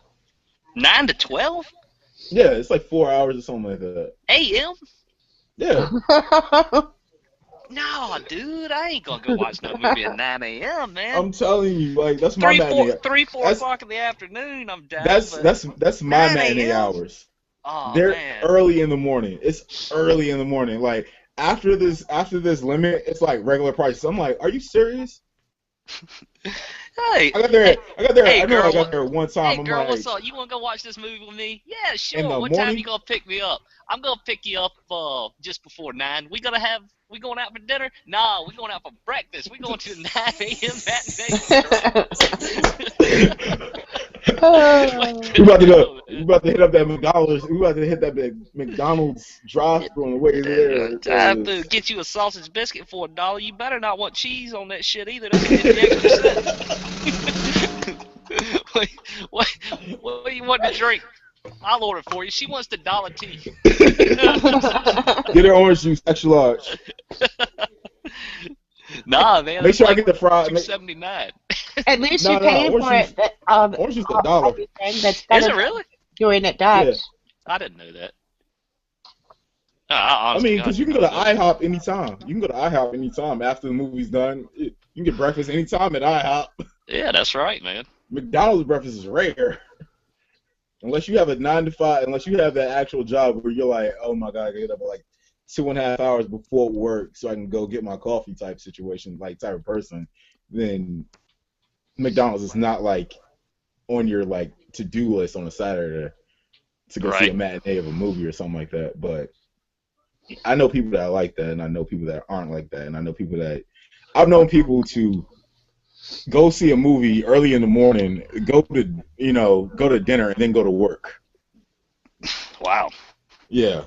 9 to 12 Yeah, it's like 4 hours or something like that. a.m. Yeah, No, dude, I ain't gonna go watch no movie at 9 a.m., man. I'm telling you, like that's my matinee. Three, four That's o'clock in the afternoon, I'm down, that's but that's that's my 9 matinee a.m. hours. Oh They're man. early in the morning. It's early in the morning. Like after this limit, it's like regular prices. I'm like, are you serious? Hey, I got there. hey, I got there. hey, I know I girl, got there one hey, time. I'm girl, what's like, up? You wanna go watch this movie with me? Yeah, in sure. the What time you morning. gonna pick me up? I'm gonna pick you up just before 9. We going out for dinner? Nah, we going out for breakfast. We going to the 9 a.m. matinee, girl. What Oh. We about to the go. hell, We man? about to hit up that McDonald's. We about to hit that big McDonald's drive-through on the way there. Drive through, 'Cause get you a sausage biscuit for $1. You better not want cheese on that shit either. That's 50 extra cents. what, what, what do you want to drink? I'll order for you. She wants the dollar tea. get her orange juice, extra large. Nah, man, Make it's sure I like get the fried. $2.79. At least you're No, no, paying for it orange juice $1. everything that's Is better it than really? doing it Yeah, Dutch. I didn't know that. I I honest to mean, God because you did can go not to know that. IHOP anytime. You can go to IHOP anytime after the movie's done. You can get breakfast anytime at IHOP. Yeah, that's right, man. McDonald's breakfast is rare. Unless you have a 9 to 5, unless you have that actual job where you're like, oh my God, I get up at like 2.5 hours before work so I can go get my coffee type situation, like type of person, then McDonald's is not like on your like to-do list on a Saturday to go see a Right. matinee of a movie or something like that. But I know people that are like that, and I know people that aren't like that, and I know people that I've known people to go see a movie early in the morning, go to dinner, and then go to work. Wow. Yeah.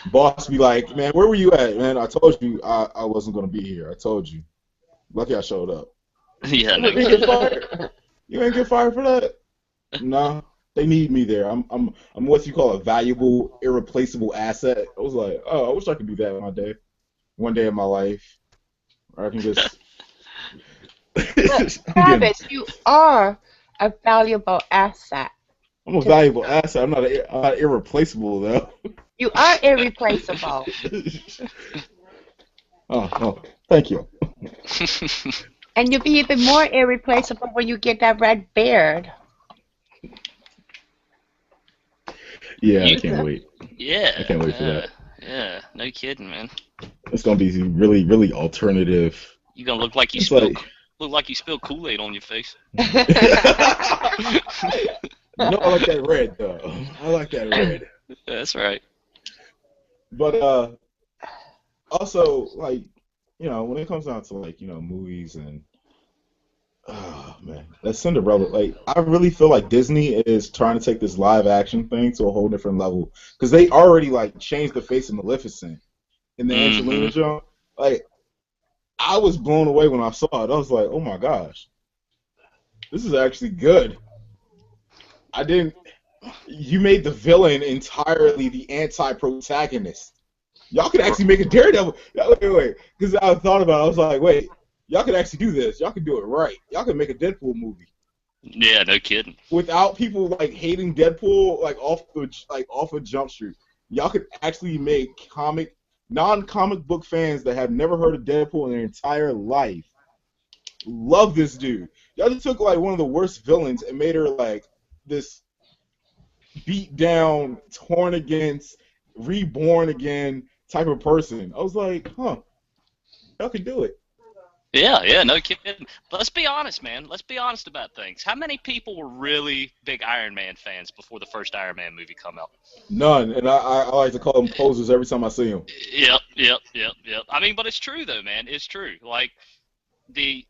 Boss be like, man, where were you at, man? I told you I wasn't gonna be here. I told you. Lucky I showed up. Yeah, You no ain't get kidding. fired. You ain't get fired for that. No, they need me there. I'm what you call a valuable, irreplaceable asset. I was like, oh, I wish I could do that one day in my life, where I can just. But I'm getting. Travis, you are a valuable asset I'm a to the valuable company. asset. I'm not irreplaceable though. You are irreplaceable. Oh, thank you. And you'll be even more irreplaceable when you get that red beard. Yeah, I You, can't wait. I yeah, can't wait for yeah, that. yeah. No kidding, man. It's gonna be really, really alternative. You gonna look like It's like, you spilled Kool-Aid on your face. I like that red though. I like that red. That's right. But also like, when it comes down to like, movies and oh man, that Cinderella, like I really feel like Disney is trying to take this live action thing to a whole different level because they already like changed the face of Maleficent in the Mm-hmm. Angelina Jones. Like I was blown away when I saw it. I was like, oh my gosh, this is actually good. I didn't. You made the villain entirely the anti-protagonist. Y'all could actually make a Daredevil. Wait. Because I thought about it. I was like, wait, y'all could actually do this. Y'all could do it right. Y'all could make a Deadpool movie Yeah, no kidding. without people like hating Deadpool like off of Jump Street. Y'all could actually make non-comic book fans that have never heard of Deadpool in their entire life love this dude. Y'all just took like one of the worst villains and made her like this beat down, torn against, reborn again type of person. I was like, huh, y'all can do it. Yeah, yeah, no kidding. But let's be honest, man. Let's be honest about things. How many people were really big Iron Man fans before the first Iron Man movie come out? None. And I like to call them posers every time I see them. Yep. I mean, but it's true though, man. It's true. Like the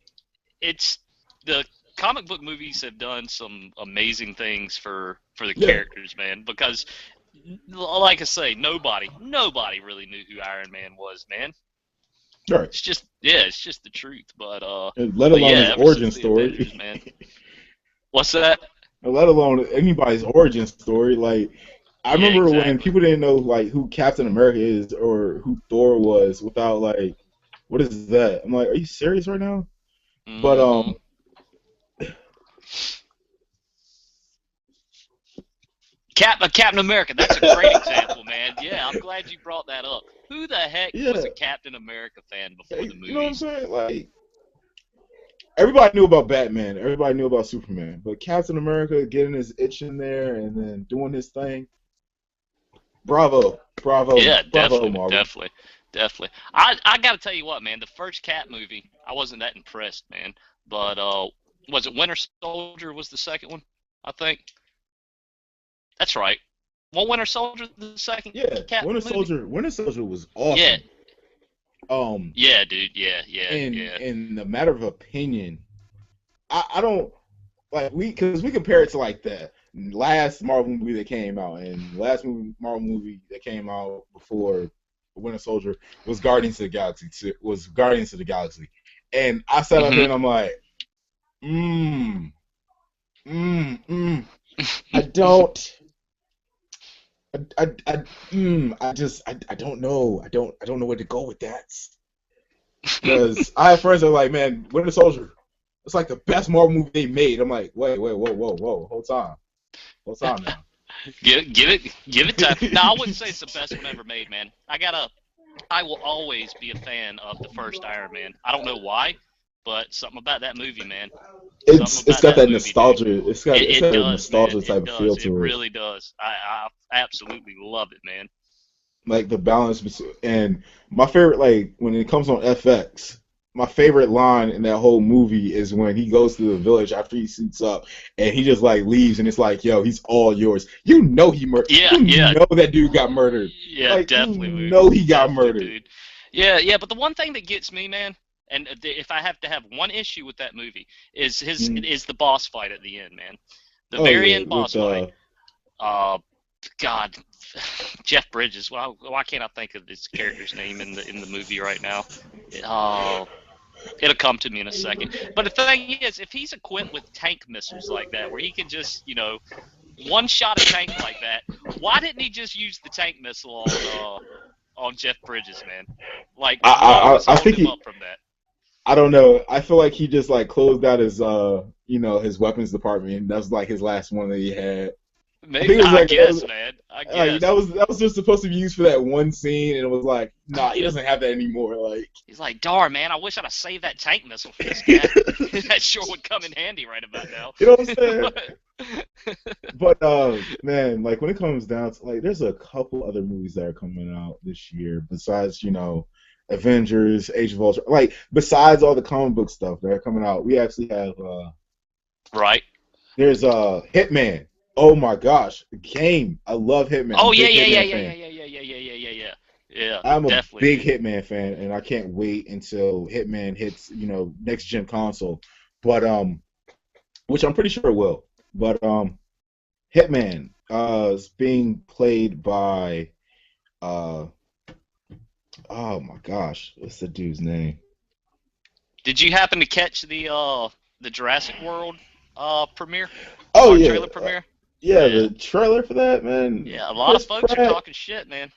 it's the comic book movies have done some amazing things for the Yeah, characters, man. Because, like I say, nobody really knew who Iron Man was, man. right. It's just the truth. And let But alone his yeah, ever since origin the Avengers, story. man. What's that? Let alone anybody's origin story. Like, I Yeah, remember when exactly. people didn't know like who Captain America is or who Thor was without like, what is that? I'm like, are you serious right now? But Hmm. Captain America. That's a great example, man. Yeah, I'm glad you brought that up. Who the heck was yeah, a Captain America fan before the you know what I'm movies? saying? Like, everybody knew about Batman, everybody knew about Superman, but Captain America getting his itch in there and then doing his thing. Bravo, Yeah, bravo, definitely, Marvel. definitely, definitely. I gotta tell you what, man. The first Cap movie, I wasn't that impressed, man. But was it Winter Soldier was the second one? I think that's right. Well, Winter Soldier the second Yeah, Cap movie? Winter Soldier was Yeah, awesome. Um, yeah, dude. Yeah, in yeah. in the matter of opinion, I don't like because we compare it to like the last Marvel movie that came out, and the last Marvel movie that came out before Winter Soldier was Guardians of the Galaxy, and I sat up here Hmm. and I'm like, mmm, I don't. I don't know. I don't know where to go with that. Because I have friends that are like, man, Winter Soldier, it's like the best Marvel movie they made. I'm like, whoa, hold on now. Give it time. No, I wouldn't say it's the best one ever made, man. I will always be a fan of the first Iron Man. I don't know why, but something about that movie, man. Something It's about got that that movie, dude. nostalgia. It's It got a does, man. nostalgia It type of feel does. It to it. really does. I absolutely love it, man. Like the balance between and my favorite like when it comes on FX. My favorite line in that whole movie is when he goes to the village after he suits up and he just like leaves and it's like, yo, he's all yours. Yeah, You yeah, know that dude got murdered. yeah, Like you definitely, know he got definitely, murdered. dude. Yeah. But the one thing that gets me, man, and if I have to have one issue with that movie, Mm. is the boss fight at the end, man. The Oh very yeah, end with boss fight. Uh, God, Jeff Bridges. Why can't I think of this character's name in the movie right now? Oh. It'll come to me in a second. But the thing is, if he's equipped with tank missiles like that, where he can just, one shot a tank like that, why didn't he just use the tank missile on Jeff Bridges, man? Like, what was I holding think him up he. from that? I don't know. I feel like he just like closed out his his weapons department. That was like his last one that he had. I think Maybe, it was I like guess, man. I like guess. that was just supposed to be used for that one scene, and it was like, nah, he doesn't have that anymore. Like, He's like, darn, man, I wish I'd have saved that tank missile for this guy. That sure would come in handy right about now. you know what I'm saying? But, But man, like when it comes down to like, there's a couple other movies that are coming out this year besides Avengers, Age of Ultron. Like besides all the comic book stuff that are coming out, we actually have right. there's Hitman. Oh my gosh, the game. I love Hitman. I'm Oh, a yeah, big yeah, yeah, Hitman yeah, yeah, fan. yeah, yeah, yeah, yeah, yeah, yeah, yeah. Yeah, I'm a definitely, big dude. Hitman fan, and I can't wait until Hitman hits next gen console. But which I'm pretty sure it will. But Hitman is being played by uh oh my gosh, what's the dude's name? Did you happen to catch the Jurassic World premiere Oh or yeah, trailer premiere? yeah, Yeah, the trailer for that, man. yeah. A lot of Chris folks are Pratt. talking shit, man.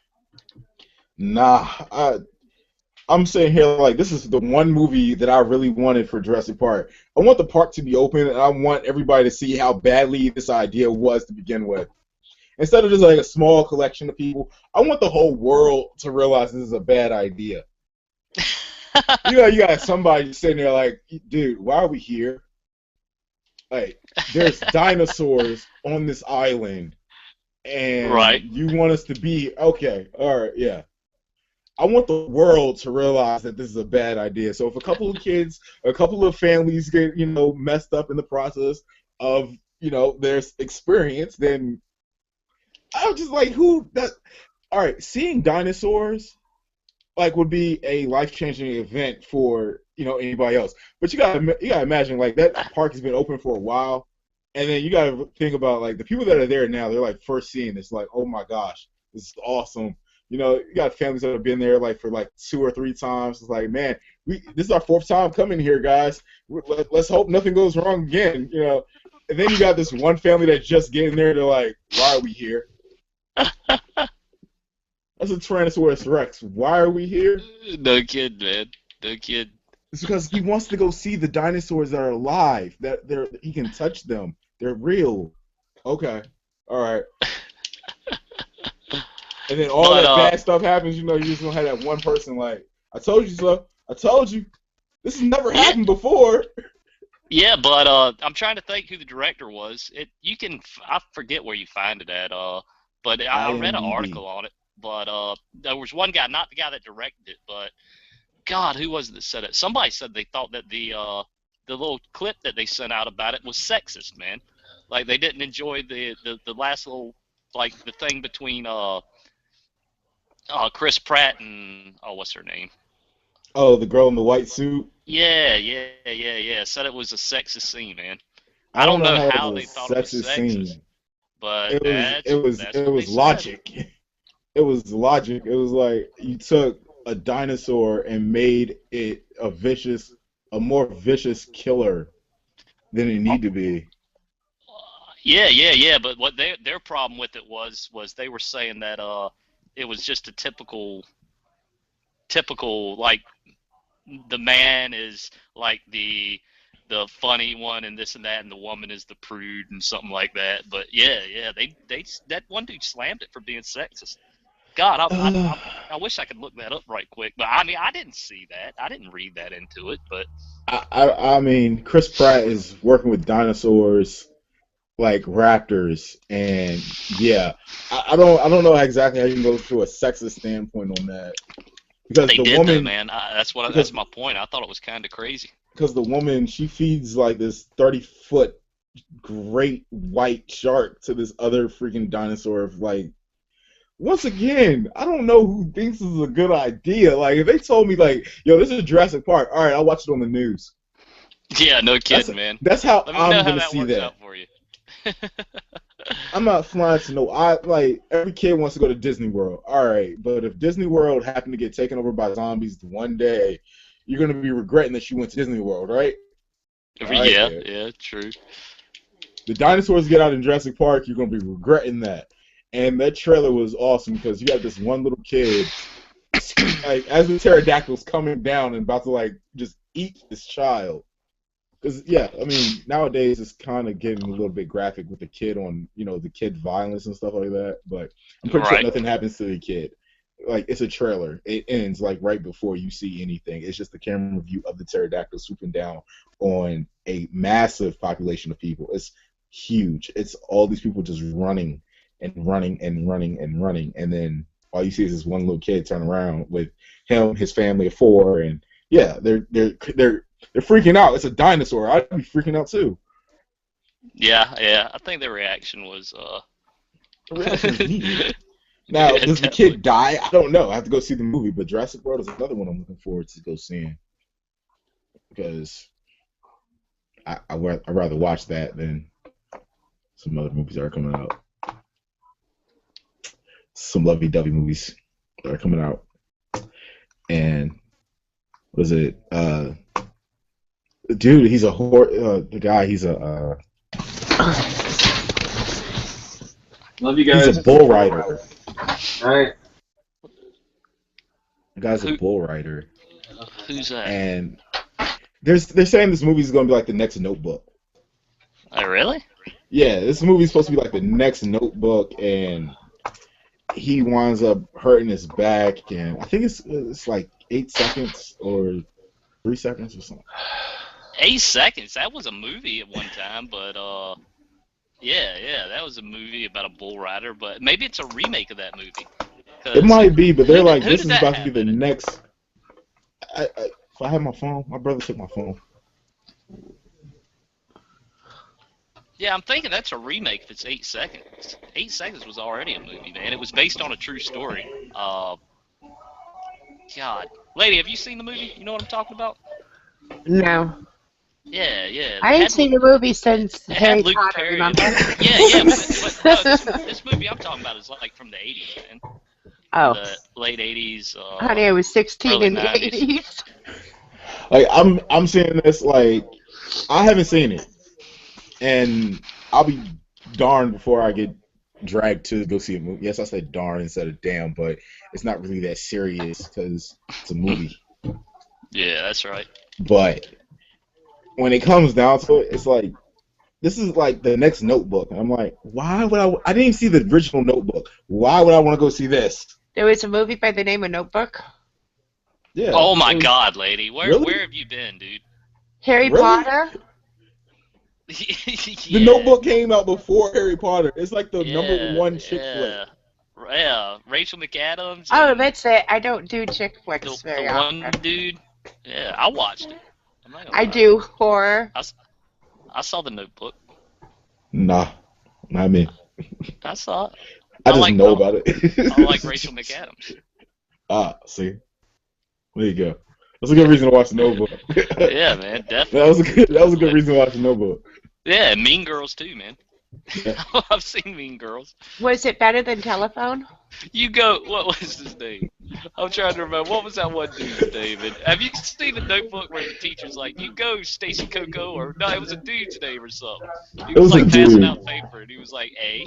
Nah, I'm sitting here like this is the one movie that I really wanted for Jurassic Park. I want the park to be open, and I want everybody to see how badly this idea was to begin with. Instead of just like a small collection of people, I want the whole world to realize this is a bad idea. You got somebody sitting there like, dude, why are we here? Like, there's dinosaurs on this island, and Right. you want us to be okay? All right, yeah. I want the world to realize that this is a bad idea. So if a couple of kids, a couple of families get messed up in the process of their experience, then I'm just like, who that? All right, seeing dinosaurs like would be a life changing event for anybody else. But you gotta imagine like that park has been open for a while, and then you gotta think about like the people that are there now. They're like first seeing this, like, oh my gosh, this is awesome. You got families that have been there like for like 2 or 3 times. It's like, man, this is our fourth time coming here, guys. Let's hope nothing goes wrong again. And then you got this one family that's just getting there. They're like, why are we here? That's a Tyrannosaurus Rex. Why are we here? No kid, man. No kid. It's because he wants to go see the dinosaurs that are alive. He can touch them. They're real. Okay. All right. And then all But that bad stuff happens. You're just gonna have that one person like, I told you so. I told you. This has never yeah, happened before. yeah. But I'm trying to think who the director was. I forget where you find it at. But I read an IMDb. article on it. But there was one guy, not the guy that directed it, but God, who was it that said it? Somebody said they thought that the little clip that they sent out about it was sexist, man. Like they didn't enjoy the last little like the thing between Chris Pratt and what's her name? Oh, the girl in the white suit. Yeah, yeah, yeah, yeah. Said it was a sexist scene, man. I I don't don't know know how it how was they thought it a was sexist sexist, scene. but It was it was that's it what they was said. logic. It was logic. It was like you took a dinosaur and made it a more vicious killer than it need to be. Yeah, yeah, yeah. But what their problem with it was they were saying that it was just a typical like the man is like the funny one and this and that, and the woman is the prude and something like that. But yeah, yeah, they that one dude slammed it for being sexist. God, I wish I could look that up right quick. But I mean, I didn't see that. I didn't read that into it. But I mean, Chris Pratt is working with dinosaurs like raptors, and yeah, I don't know exactly how you can go to a sexist standpoint on that because they the did though, woman man. That's because my point. I thought it was kind of crazy. because the woman she feeds like this 30-foot great white shark to this other freaking dinosaur of like once again, I don't know who thinks this is a good idea. Like, if they told me, like, yo, this is Jurassic Park, all right, I'll watch it on the news. Yeah, no That's kidding, man. that's how Let me know I'm how gonna that see works that. out for you. I'm not flying to no. I like every kid wants to go to Disney World. All right, but if Disney World happened to get taken over by zombies one day, you're going to be regretting that you went to Disney World, right? All right, Yeah, then. yeah, true. The dinosaurs get out in Jurassic Park, you're going to be regretting that. And that trailer was awesome because you have this one little kid, like as the pterodactyl's coming down and about to like just eat this child. Because yeah, I mean nowadays it's kind of getting a little bit graphic with the kid on, the kid violence and stuff like that. But I'm pretty sure Right. nothing happens to the kid. Like it's a trailer. It ends like right before you see anything. It's just the camera view of the pterodactyl swooping down on a massive population of people. It's huge. It's all these people just running and running and running and running, and then all you see is this one little kid turn around with him, his family of four, and yeah, they're freaking out. It's a dinosaur. I'd be freaking out too. Yeah. I think the reaction was The reaction is neat. Now, yeah, does the definitely. kid die? I don't know. I have to go see the movie, but Jurassic World is another one I'm looking forward to go seeing because I'd rather watch that than some other movies that are coming out. Some lovey-dovey movies that are coming out. And was it dude, he's a the guy, he's a Love you guys. he's a bull rider. All right. The guy's a Who- bull rider. Who's that? And they're saying this movie is going to be like the next Notebook. Oh, really? Yeah, this movie's supposed to be like the next Notebook, and he winds up hurting his back, and I think it's like 8 seconds or 3 seconds or something. 8 seconds. That was a movie at one time, but yeah, that was a movie about a bull rider. But maybe it's a remake of that movie. It might be, but they're like, who this did is that about to be have the in it? next. If I had my phone, my brother took my phone. Yeah, I'm thinking that's a remake if it's 8 seconds. 8 seconds was already a movie, man. It was based on a true story. God. Lady, have you seen the movie? You know what I'm talking about? No. Yeah. I ain't seen the movie since It had Harry Luke Potter, Perry in remember? it. Yeah, but no, this movie I'm talking about is like from the 80s, man. Oh, The late 80s, honey, I was 16 early in the 90s. 80s. Like I'm seeing this, like I haven't seen it, and I'll be darned before I get dragged to go see a movie. Yes, I said darn instead of damn, but it's not really that serious because it's a movie. Yeah, that's right. But when it comes down to it, it's like this is like the next Notebook, and I'm like, why would I? I didn't even see the original Notebook. Why would I want to go see this? There was a movie by the name of Notebook. Yeah. Oh my it was- God, lady, where Really? have you been, dude? Harry Really? Potter? The Yeah, Notebook came out before Harry Potter. It's like the number yeah, one chick flick. yeah. Rachel McAdams. Oh, And that's it. I don't do chick the flicks very the one often. dude. Yeah, I watched it. I'm not gonna I lie. do horror. I saw the Notebook. Nah, not me. I saw it. I just know about it. I like Rachel McAdams. Ah, see, there you go. That's a good reason to watch the Notebook. Yeah, man, definitely. That was a good reason to watch the Notebook. Yeah, Mean Girls too, man. Yeah. I've seen Mean Girls. Was it better than Telephone? You go. What was his name? I'm trying to remember. What was that one dude's name? And have you seen the Notebook where the teacher's like, "You go, Stacy Coco," or no, it was a dude's name or something. He It was like a passing dude. out paper, and he was like, "A."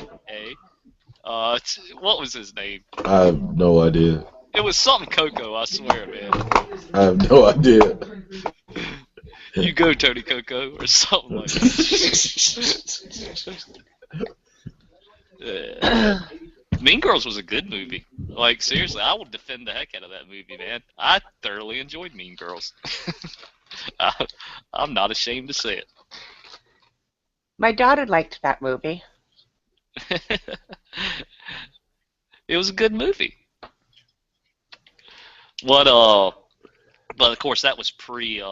What was his name? I have no idea. It was something Coco, I swear, man. I have no idea. You go, Tony Coco, or something like that. Yeah. Mean Girls was a good movie. Like, seriously, I will defend the heck out of that movie, man. I thoroughly enjoyed Mean Girls. I'm not ashamed to say My daughter liked that movie. it. It was a good movie. But of course that was pre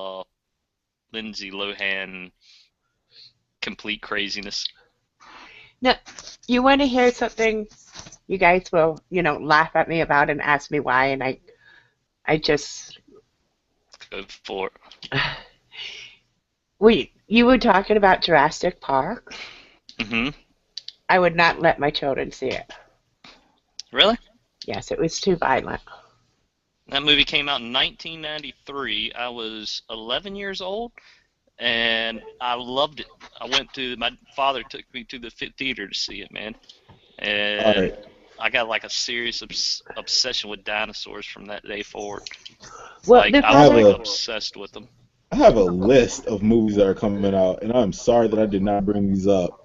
Lindsay Lohan complete craziness. Now, you want to hear something? You guys will, laugh at me about and ask me why, and I just. Go for it. You were talking about Jurassic Park. Mhm. I would not let my children see it. Really? Yes, it was too violent. That movie came out in 1993. I was 11 years old, and I loved it. My father took me to the theater to see it, man. All And right. I got like a serious obsession with dinosaurs from that day forward. Well, Like, the I I was have problem, like a obsessed with them. I have a list of movies that are coming out, and I'm sorry that I did not bring these up.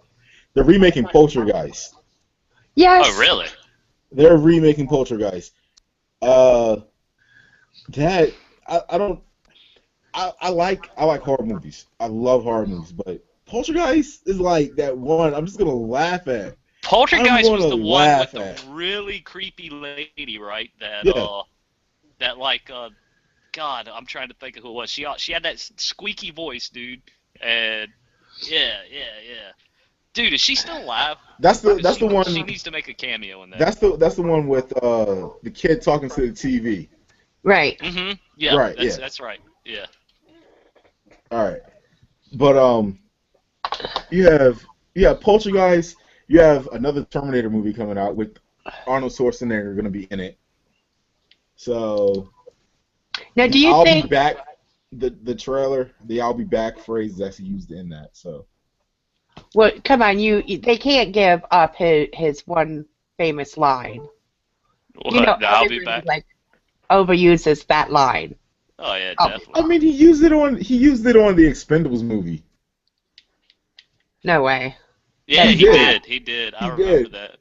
They're remaking Poltergeist. Oh, yes, really? They're remaking Poltergeist. Uh, that I don't I like horror movies. I love horror movies, but Poltergeist is like that one I'm just gonna laugh at. I'm Poltergeist was gonna the one with laugh the at. really creepy lady, right? Yeah, That like God, I'm trying to think of who it was. She had that squeaky voice, dude. And yeah. Dude, is she still alive? that's the Cause that's the she one needs to make a cameo in that. that's the one with the kid talking to the TV. right. Yeah, Right, yeah. that's right. Yeah. All right. But you have Poltergeist, you have another Terminator movie coming out with Arnold Schwarzenegger going to be in it. So Now, the do you "I'll be think? back" the trailer, the "I'll be back" phrase is actually used in that. So Well, come on, they can't give up his one famous line. You know, What? I'll be everybody back. like overuses that line. Oh yeah, I'll be I definitely. mean, back. he used it on the Expendables movie. No way. Yeah, He That's he not. did. did. He did. I He remember did. that.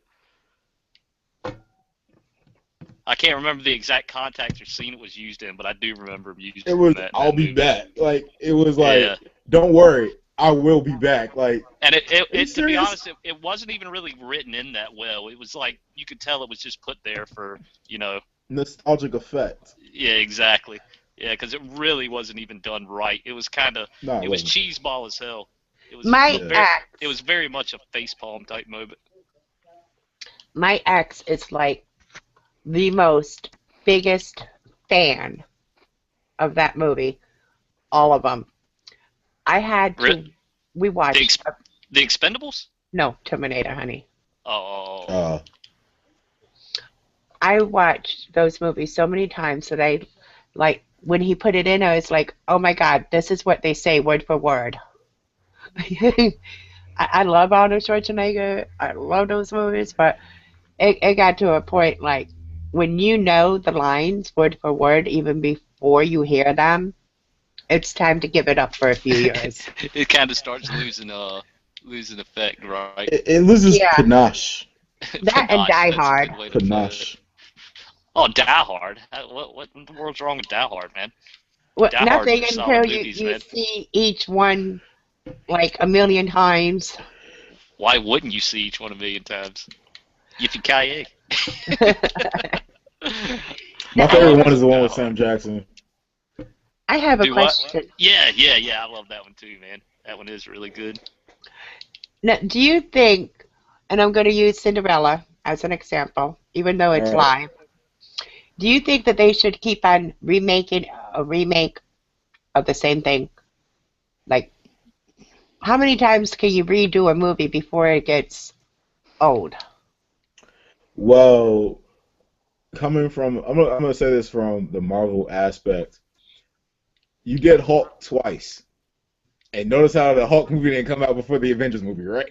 I can't remember the exact context or scene it was used in, but I do remember him It using was that in "I'll that be movie. back." Like it was Yeah. like, "Don't worry, I will be back." Like, And are you to be serious? honest, it wasn't even really written in that well. It was like you could tell it was just put there for, you know, Nostalgic effect. yeah, exactly. Yeah, because it really wasn't even done right. It was kind of, No, it it was wasn't. cheeseball as hell. It was My Yeah. very, ex, it was very much a facepalm type moment. my ex is like the most biggest fan of that movie. All of them. I had Ri- to. We The watched. ex, the Expendables? No, Terminator, honey. Oh, Uh, I watched those movies so many times that I, like, when he put it in, I was like, oh my God, this is what they say word for word. I love Arnold Schwarzenegger. I love those movies, but it got to a point like when you know the lines word for word even before you hear them, it's time to give it up for a few years. it kind of starts losing effect, right? it loses Yeah, panache. that and Panache. Die That's a Hard. good way to put it. Panache. Oh, Die Hard. What in the world's wrong with Die Hard, man? Well, Die Hard's nothing are solid until movies, you man. see each one like a million times. Why wouldn't you see each one a million times? Yippee Now, My I favorite have one is the one Die with Hard. Sam Jackson. I have a Do what? question. Yeah. I love that one too, man. That one is really good. Now, do you think, and I'm going to use Cinderella as an example, even though All it's right. live, do you think that they should keep on remaking a remake of the same thing? Like, how many times can you redo a movie before it gets old? Well, coming from I'm gonna say this from the Marvel aspect. You did Hulk twice, and notice how the Hulk movie didn't come out before the Avengers movie, right?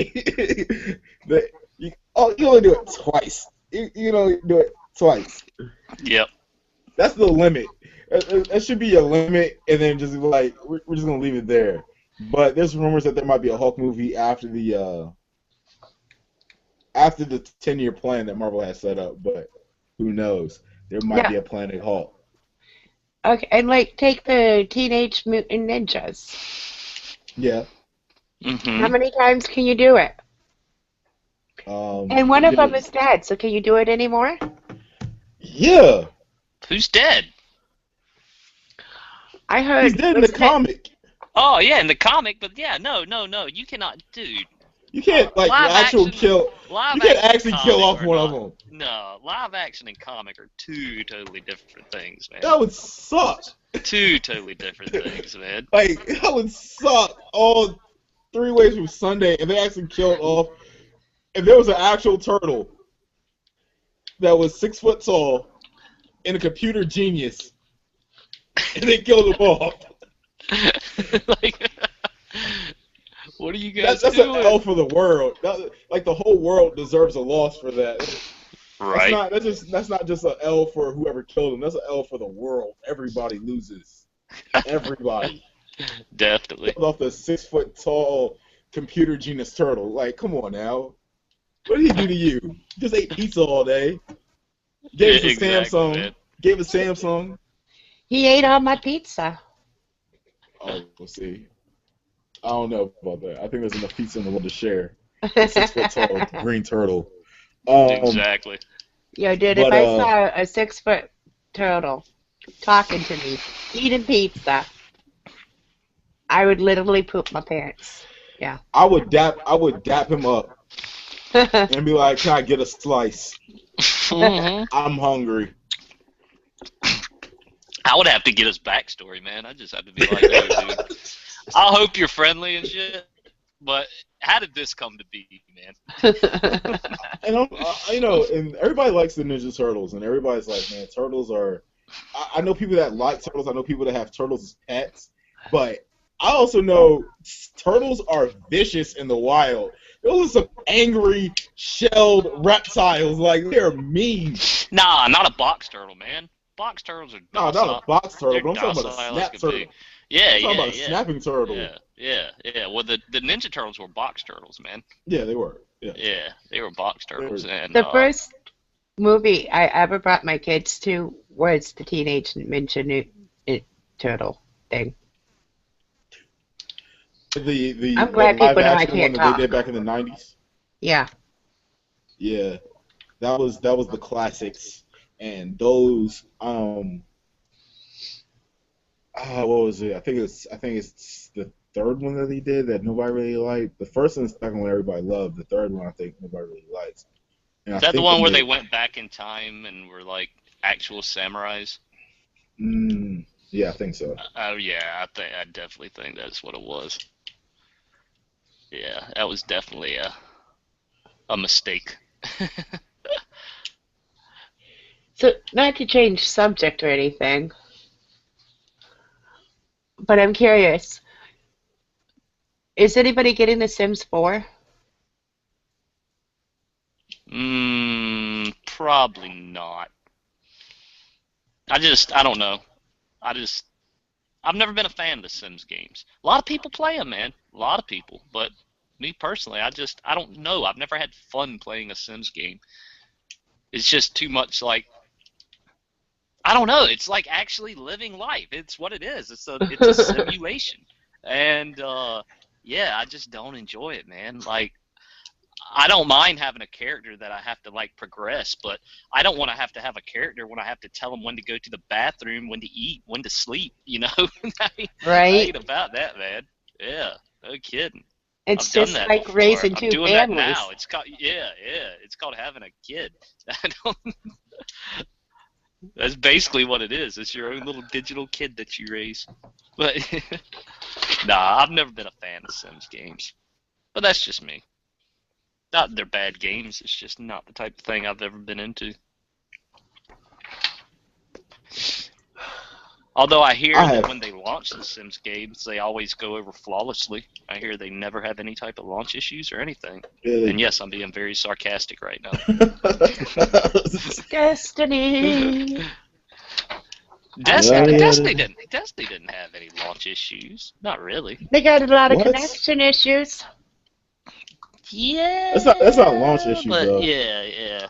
You only do it twice. You know, do it twice. Yep. That's the limit. That should be a limit, and then just be like we're just gonna leave it there. But there's rumors that there might be a Hulk movie after the 10-year plan that Marvel has set up. But who knows? There might Yeah. be a Planet Hulk. Okay, and like take the Teenage Mutant Ninjas. Yeah. How Mm-hmm. many times can you do it? And one of Yeah. them is dead, so can you do it anymore? Yeah. Who's dead? I He's heard, dead in the wasn't it? comic. Oh yeah, in the comic, but yeah, no. You cannot, dude. You can't like Live actual action, kill. You live can't action and actually kill comic off are one of not. them. No, live action and comic are two totally different things, man. That would suck. Two totally different things, man. Like that would suck. All 3 ways from Sunday, and they actually killed off. If there was an actual turtle that was 6 foot tall, and a computer genius, and they killed them all. Like, what are you guys That's an doing? L for the world. Like the whole world deserves a loss for that. Right. That's not just an L for whoever killed him. That's an L for the world. Everybody loses. Everybody. Definitely. Killed off the 6 foot tall computer genius turtle. Like, come on now. What did he do to you? Just ate pizza all day. Gave us a Exactly, man. Samsung. Gave us Samsung. He ate all my pizza. Oh, we'll see. I don't know about that. I think there's enough pizza in the world to share. The 6 foot tall green turtle. Exactly. Yo, dude, if But I saw a 6 foot turtle talking to me, eating pizza, I would literally poop my pants. Yeah. I would dap him up and be like, "Can I get a slice? Hmm. I'm hungry." I would have to get his backstory, man. I just have to be like, hey, dude, I hope you're friendly and shit, but how did this come to be, man? And and everybody likes the Ninja Turtles, and everybody's like, "Man, turtles are." I know people that like turtles. I know people that have turtles as pets, but I also know turtles are vicious in the wild. Those are some angry, shelled reptiles. Like they're mean. Nah, not a box turtle, man. Box turtles are No, not docile. a box turtle, They're but I'm talking about a docile as snap can turtle. be. Yeah, I'm talking yeah, about a yeah. snapping turtle. Yeah. Well, the Ninja Turtles were box turtles, man. Yeah, they were. Yeah. Yeah, they were box They were. turtles, and The first movie I ever brought my kids to was the Teenage Turtle thing. I'm The glad live people know I action one can't that they did talk. back in the 90s. Yeah. Yeah, that was the classics, and those what was it? I think it's the third one that he did that nobody really liked. The first and the second one everybody loved. The third one I think nobody really likes. And I is that the think they one where they made went back in time and were like actual samurais? yeah, I think so. Oh yeah, I definitely think that's what it was. Yeah, that was definitely a mistake. So, not to change subject or anything, but I'm curious. Is anybody getting The Sims 4? Probably not. I don't know. I just I've never been a fan of the Sims games. A lot of people play them, man. A lot of people, but me personally, I don't know. I've never had fun playing a Sims game. It's just too much like I don't know. It's like actually living life. It's what it is. It's a simulation, and yeah, I just don't enjoy it, man. Like I don't mind having a character that I have to like progress, but I don't want to have a character when I have to tell them when to go to the bathroom, when to eat, when to sleep. You know, I Right? ain't about that, man. Yeah, no kidding. It's I've done just that like before. raising I'm two doing that now. families. It's called yeah. It's called having a kid. I don't, that's basically what it is. It's your own little digital kid that you raise. But nah, I've never been a fan of Sims games. But that's just me. Not that they're bad games. It's just not the type of thing I've ever been into. Although I I hear that have when they launch the Sims games, they always go over flawlessly. I hear they never have any type of launch issues or anything. And really. yes, I'm being very sarcastic right now. Destiny. I'm Destiny, excited. Destiny didn't have any launch issues. Not really. They got a lot of What? connection issues. That's not launch Yeah, issues but though. yeah.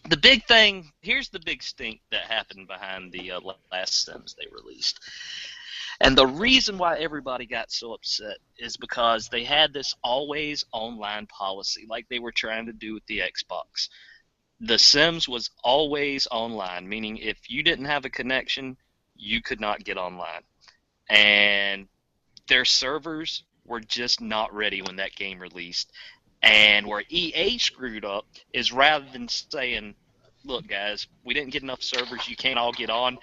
The big thing here's the big stink that happened behind the last Sims they released. And the reason why everybody got so upset is because they had this always online policy, like they were trying to do with the Xbox. The Sims was always online, meaning if you didn't have a connection, you could not get online. And their servers were just not ready when that game released. And where EA screwed up is rather than saying, look, guys, we didn't get enough servers, you can't all get on,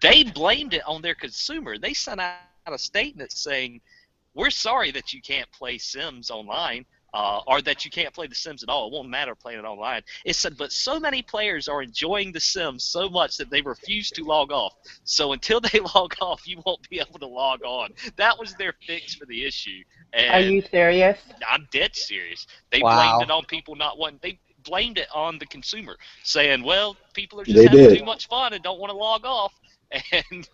they blamed it on their consumer. They sent out a statement saying, we're sorry that you can't play Sims online. or that you can't play The Sims at all. It won't matter playing it online. It said, but so many players are enjoying The Sims so much that they refuse to log off. So until they log off, you won't be able to log on. That was their fix for the issue. Are And you serious? I'm dead serious. They blamed it Wow. on people not wanting. They blamed it on the consumer, saying, "Well, people are just They having did. too much fun and don't want to log off." And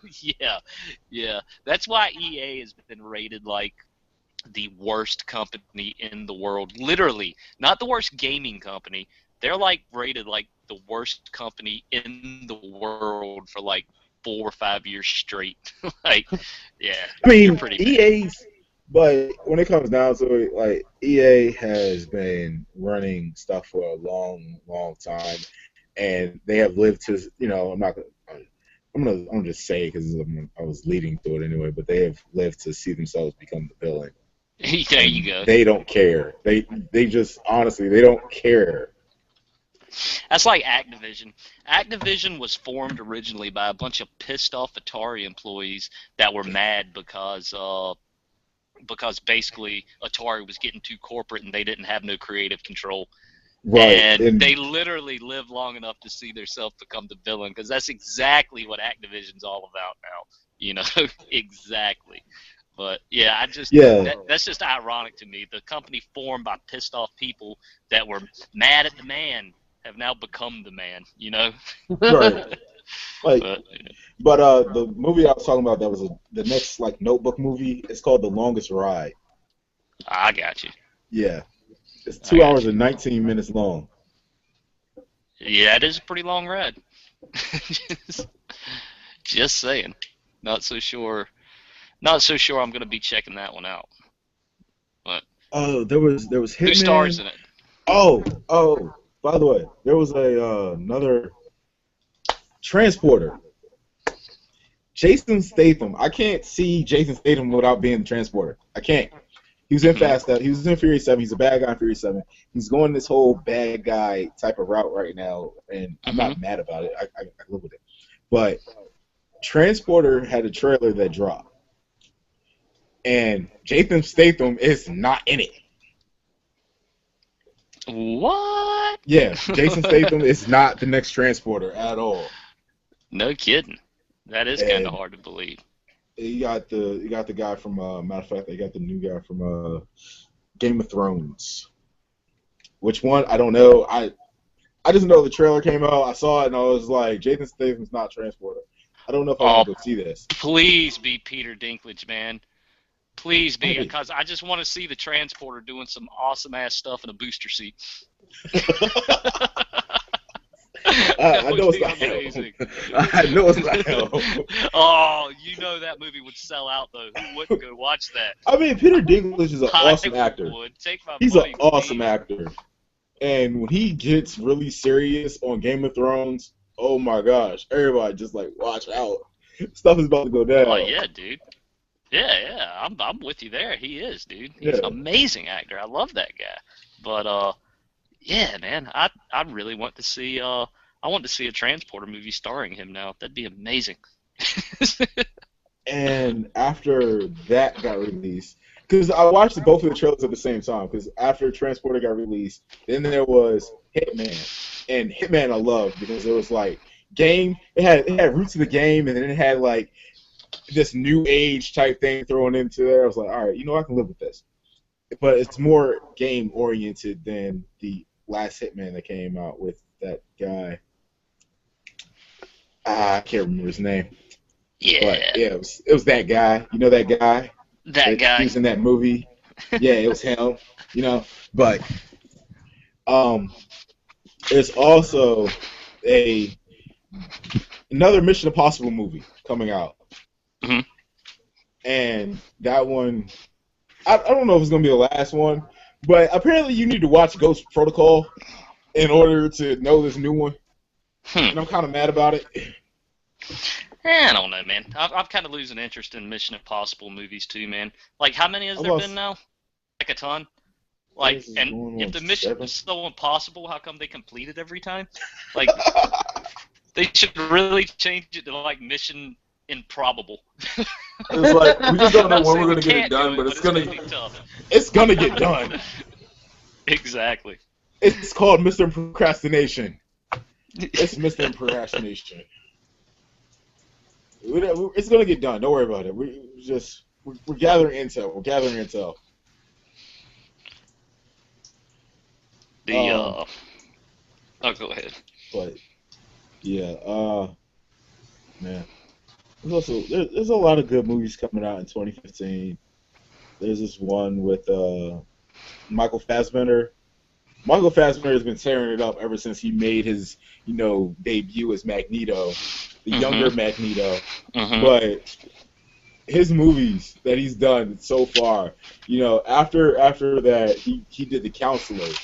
yeah, that's why EA has been rated like the worst company in the world. Literally, not the worst gaming company. They're like rated like the worst company in the world for like 4 or 5 years straight. Like, yeah, I they're mean, pretty bad. EA's, but when it comes down to it, like EA has been running stuff for a long, long time, and they have lived to, I'm not gonna, I'm gonna just say it because I was leading to it anyway, but they have lived to see themselves become the villain, There you and go. they don't care. They just honestly, they don't care. That's like Activision. Activision was formed originally by a bunch of pissed off Atari employees that were mad because basically Atari was getting too corporate and they didn't have no creative control. Right, And and they literally lived long enough to see themselves become the villain because that's exactly what Activision's all about now. You know, exactly. But yeah, yeah, that's just ironic to me. The company formed by pissed off people that were mad at the man have now become the man. You know. right. Like, But but the movie I was talking about that was the next like Notebook movie. It's called The Longest Ride. I got you. Yeah, it's I 2 hours got you. and 19 minutes long. Yeah, it is a pretty long ride. just, just saying. Not so sure. Not so sure I'm gonna be checking that one out. But Oh, there was who stars Hitman. in it? Oh. By the way, there was a another transporter. Jason Statham. I can't see Jason Statham without being the transporter. I can't. He was in Hmm. Fast. He was in Furious 7. He's a bad guy in Furious 7. He's going this whole bad guy type of route right now, and I'm Hmm. not mad about it. I live with it. But Transporter had a trailer that dropped, and Jason Statham is not in it. What? Yeah, Jason Statham is not the next Transporter at all. No kidding. That is kind of And hard to believe. you got the guy from matter of fact, they got the new guy from Game of Thrones. Which one? I don't know. I just know the trailer came out. I saw it and I was like, Jason Statham's not Transporter. I don't know if I Oh, want to go see this. please be Peter Dinklage, man. Please be, Hey. because I just want to see the transporter doing some awesome ass stuff in a booster seat. That I would know it's be not him. amazing. I know it's not him. Oh, you know that movie would sell out though. Who wouldn't go watch that? I mean, Peter Dinklage is an I awesome actor. would take my He's an money, awesome please. actor. And when he gets really serious on Game of Thrones, oh my gosh, everybody just like watch out. Stuff is about to go Oh down. yeah, dude. Yeah, I'm with you there. He is, dude. He's an Yeah. amazing actor. I love that guy. But yeah, man, I really want to see I want to see a transporter movie starring him now. That'd be amazing. And after that got released, because I watched both of the trailers at the same time, because after Transporter got released, then there was Hitman. And Hitman I loved because it was like game, it had roots of the game, and then it had like this new age type thing thrown into there. I was like, all right, I can live with this. But it's more game oriented than the last Hitman that came out with that guy. I can't remember his name. But Yeah, yeah, it was that guy. You know that guy that that he guy. was in that movie. Yeah, it was him. But um, there's also a another Mission Impossible movie coming out, Mhm. and that one I don't know if it's gonna be the last one, but apparently you need to watch Ghost Protocol in order to know this new one, Hmm. and I'm kind of mad about it. I don't know, man. I'm kind of losing interest in Mission Impossible movies too, man. Like, how many has I there lost. been now? Like a ton. Like, This is and going if on the mission 7. is so impossible, how come they complete it every time? Like, they should really change it to like Mission Improbable. It's like we just don't know Not when saying we're we gonna get it can't do done, it, but but it's it's gonna gonna be tough. it's gonna get done. Exactly. It's called Mr. Procrastination. It's Mr. Procrastination. It's gonna get done. Don't worry about it. We're gathering intel. We're gathering intel. The Um, oh, go ahead. but yeah, man. There's a lot of good movies coming out in 2015. There's this one with Michael Fassbender. Michael Fassbender has been tearing it up ever since he made his, debut as Magneto, the younger Mhm. Magneto. Mhm. But his movies that he's done so far, after that he did The Counselor,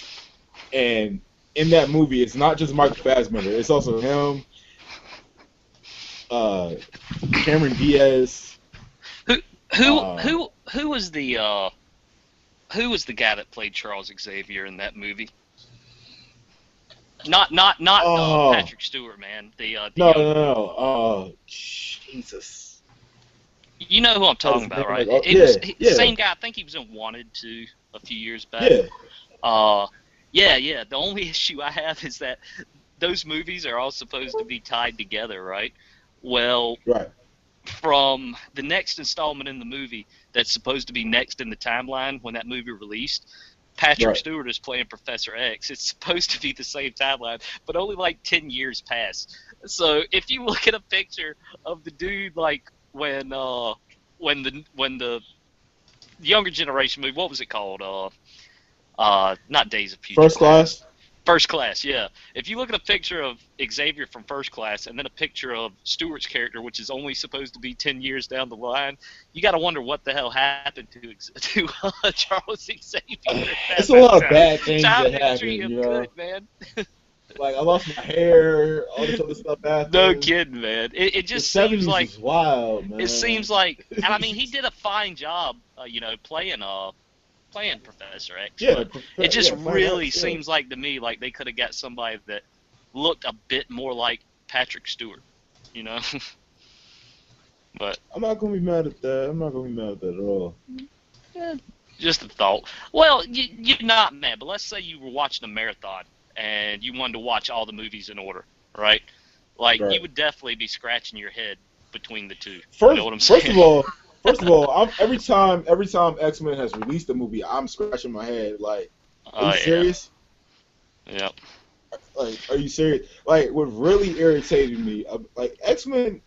and in that movie it's not just Michael Fassbender, it's also him, uh, Cameron Diaz. Who who Uh, who who was the who was the guy that played Charles Xavier in that movie? Not oh Patrick Stewart, man. The no no younger one. no! Jesus, You know who I'm had talking his name about, right? like It yeah was yeah same guy. I think he was in Wanted too a few years back. yeah Uh, yeah. The only issue I have is that those movies are all supposed to be tied together, right? Well, right from the next installment in the movie that's supposed to be next in the timeline when that movie released, Patrick right. Stewart is playing Professor X. It's supposed to be the same timeline, but only like 10 years pass. So if you look at a picture of the dude like when the younger generation movie, what was it called? Not Days of Future First Past. Class. First Class, yeah. If you look at a picture of Xavier from First Class and then a picture of Stewart's character, which is only supposed to be 10 years down the line, you got to wonder what the hell happened to Charles Xavier at It's that a lot of time. bad things Time that didn't happen, treat him good, man. Like I lost my hair, all this other stuff No happened. kidding, man. It The just seems '70s like was wild, it man. seems like, and I mean, he did a fine job, playing Professor X, Yeah, but it just Planet really X, yeah. seems like to me like they could have got somebody that looked a bit more like Patrick Stewart, you know. But I'm not gonna be mad at that. I'm not gonna be mad at that at all. eh, just a thought. Well, you're not mad, but let's say you were watching a marathon and you wanted to watch all the movies in order, right? Like Right. you would definitely be scratching your head between the two. You know First, what I'm first of saying? all, first of all, every time X-Men has released a movie, I'm scratching my head. Like, are you Oh yeah, serious? yeah. Like, are you serious? Like, what really irritated me, like X-Men.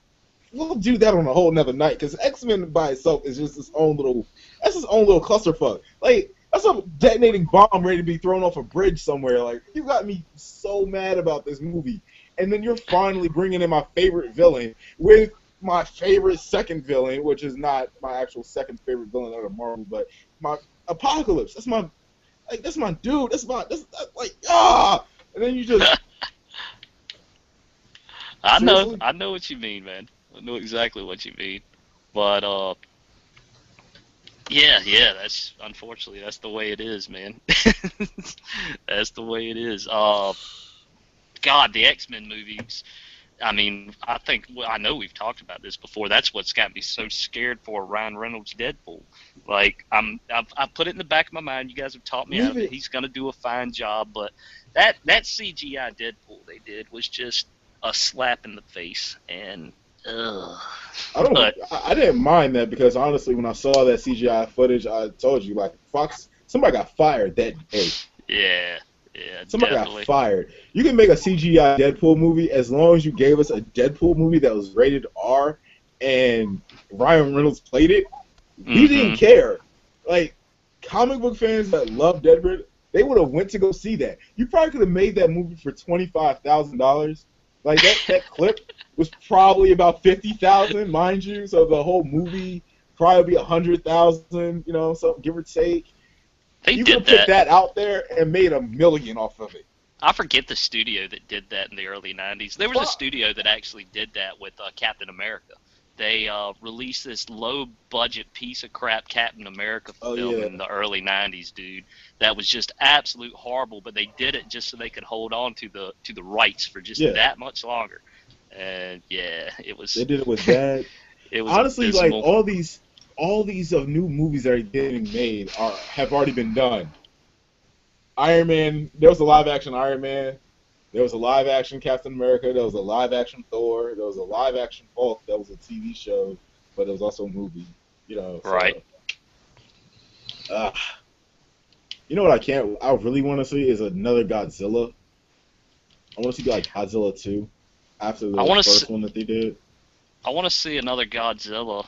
We'll do that on a whole nother night because X-Men by itself is just that's his own little clusterfuck. Like that's a detonating bomb ready to be thrown off a bridge somewhere. Like you got me so mad about this movie, and then you're finally bringing in my favorite villain with my favorite second villain, which is not my actual second favorite villain out of Marvel, but my Apocalypse. That's my dude. That's like and then you just seriously. I know what you mean, man. I know exactly what you mean. But yeah, that's unfortunately that's the way it is, man. That's the way it is. God, the X-Men movies. I mean, I know we've talked about this before. That's what's got me so scared for Ryan Reynolds' Deadpool. Like I've put it in the back of my mind. You guys have taught me out Leave of it. it. He's gonna do a fine job, but that CGI Deadpool they did was just a slap in the face. And ugh. I don't. But I didn't mind that because honestly, when I saw that CGI footage, I told you like Fox. Somebody got fired that day. yeah, Somebody got definitely. fired. You can make a CGI Deadpool movie as long as you gave us a Deadpool movie that was rated R, and Ryan Reynolds played it. We didn't Mm-hmm. care. Like comic book fans that love Deadpool, they would have went to go see that. You probably could have made that movie for $25,000. Like that clip was probably about 50,000, mind you. So the whole movie probably be 100,000, so give or take. They You could did have put that. that out there and made $1 million off of it. I forget the studio that did that in the early 90s. There was a Fuck. studio that actually did that with Captain America. They released this low-budget piece of crap Captain America Oh film yeah, in the early 90s, dude. That was just absolute horrible, but they did it just so they could hold on to the rights for just yeah. that much longer. And yeah, They did it with that. it was Honestly, like abysmal. all these of new movies that are getting made have already been done. Iron Man. There was a live action Iron Man. There was a live action Captain America. There was a live action Thor. There was a live action Hulk. That was a TV show, but it was also a movie. You know, Right. so uh, you know what I really want to see is another Godzilla. I want to see like Godzilla 2 after the first one that they did. I want to see another Godzilla.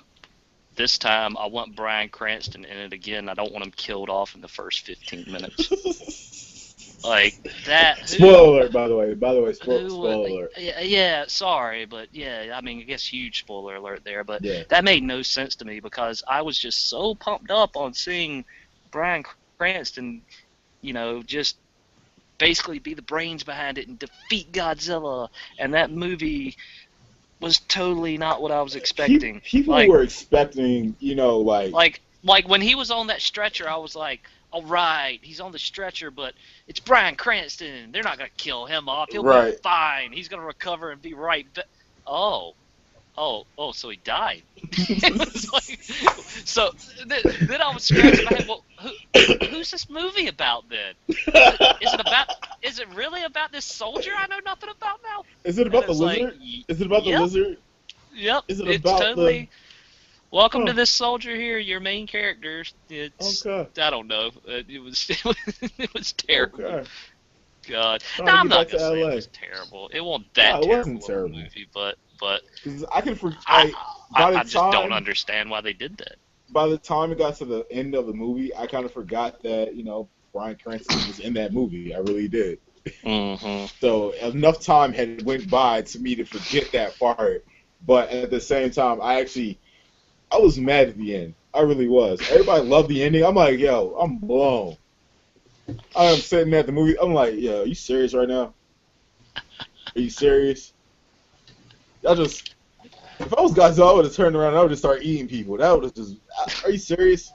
This time, I want Bryan Cranston in it again. I don't want him killed off in the first 15 minutes. Like that. Spoiler alert, by the way. Spoiler alert. Yeah, sorry, but yeah, I mean, I guess huge spoiler alert there, but Yeah. that made no sense to me because I was just so pumped up on seeing Bryan Cranston, you know, just basically be the brains behind it and defeat Godzilla, and that movie was totally not what I was expecting. People were expecting, you know, like when he was on that stretcher, I was like, all right, he's on the stretcher, but it's Bryan Cranston. They're not going to kill him off. He'll be fine. He's going to recover and be right back. Oh, so he died. So then I was scratching my head. Well, who's this movie about then? Is it really about this soldier I know nothing about now? Is it about the lizard? Is it about the lizard? Yep. Is it it's about totally. Welcome to this soldier here, your main character. It's okay. I don't know. It was terrible. Okay. God, no, I'm not gonna say it was terrible. It wasn't that terrible wasn't terrible. Of a movie, but I just don't understand why they did that. By the time it got to the end of the movie, I kind of forgot that, you know, Bryan Cranston was in that movie. I really did. Mm-hmm. So enough time had went by to me to forget that part. But at the same time, I was mad at the end. I really was. Everybody loved the ending. I'm like, yo, I'm blown. I'm sitting at the movie. I'm like, yo, are you serious right now? Are you serious? If I was Godzilla, I would have turned around and I would have started eating people. That would have just, are you serious?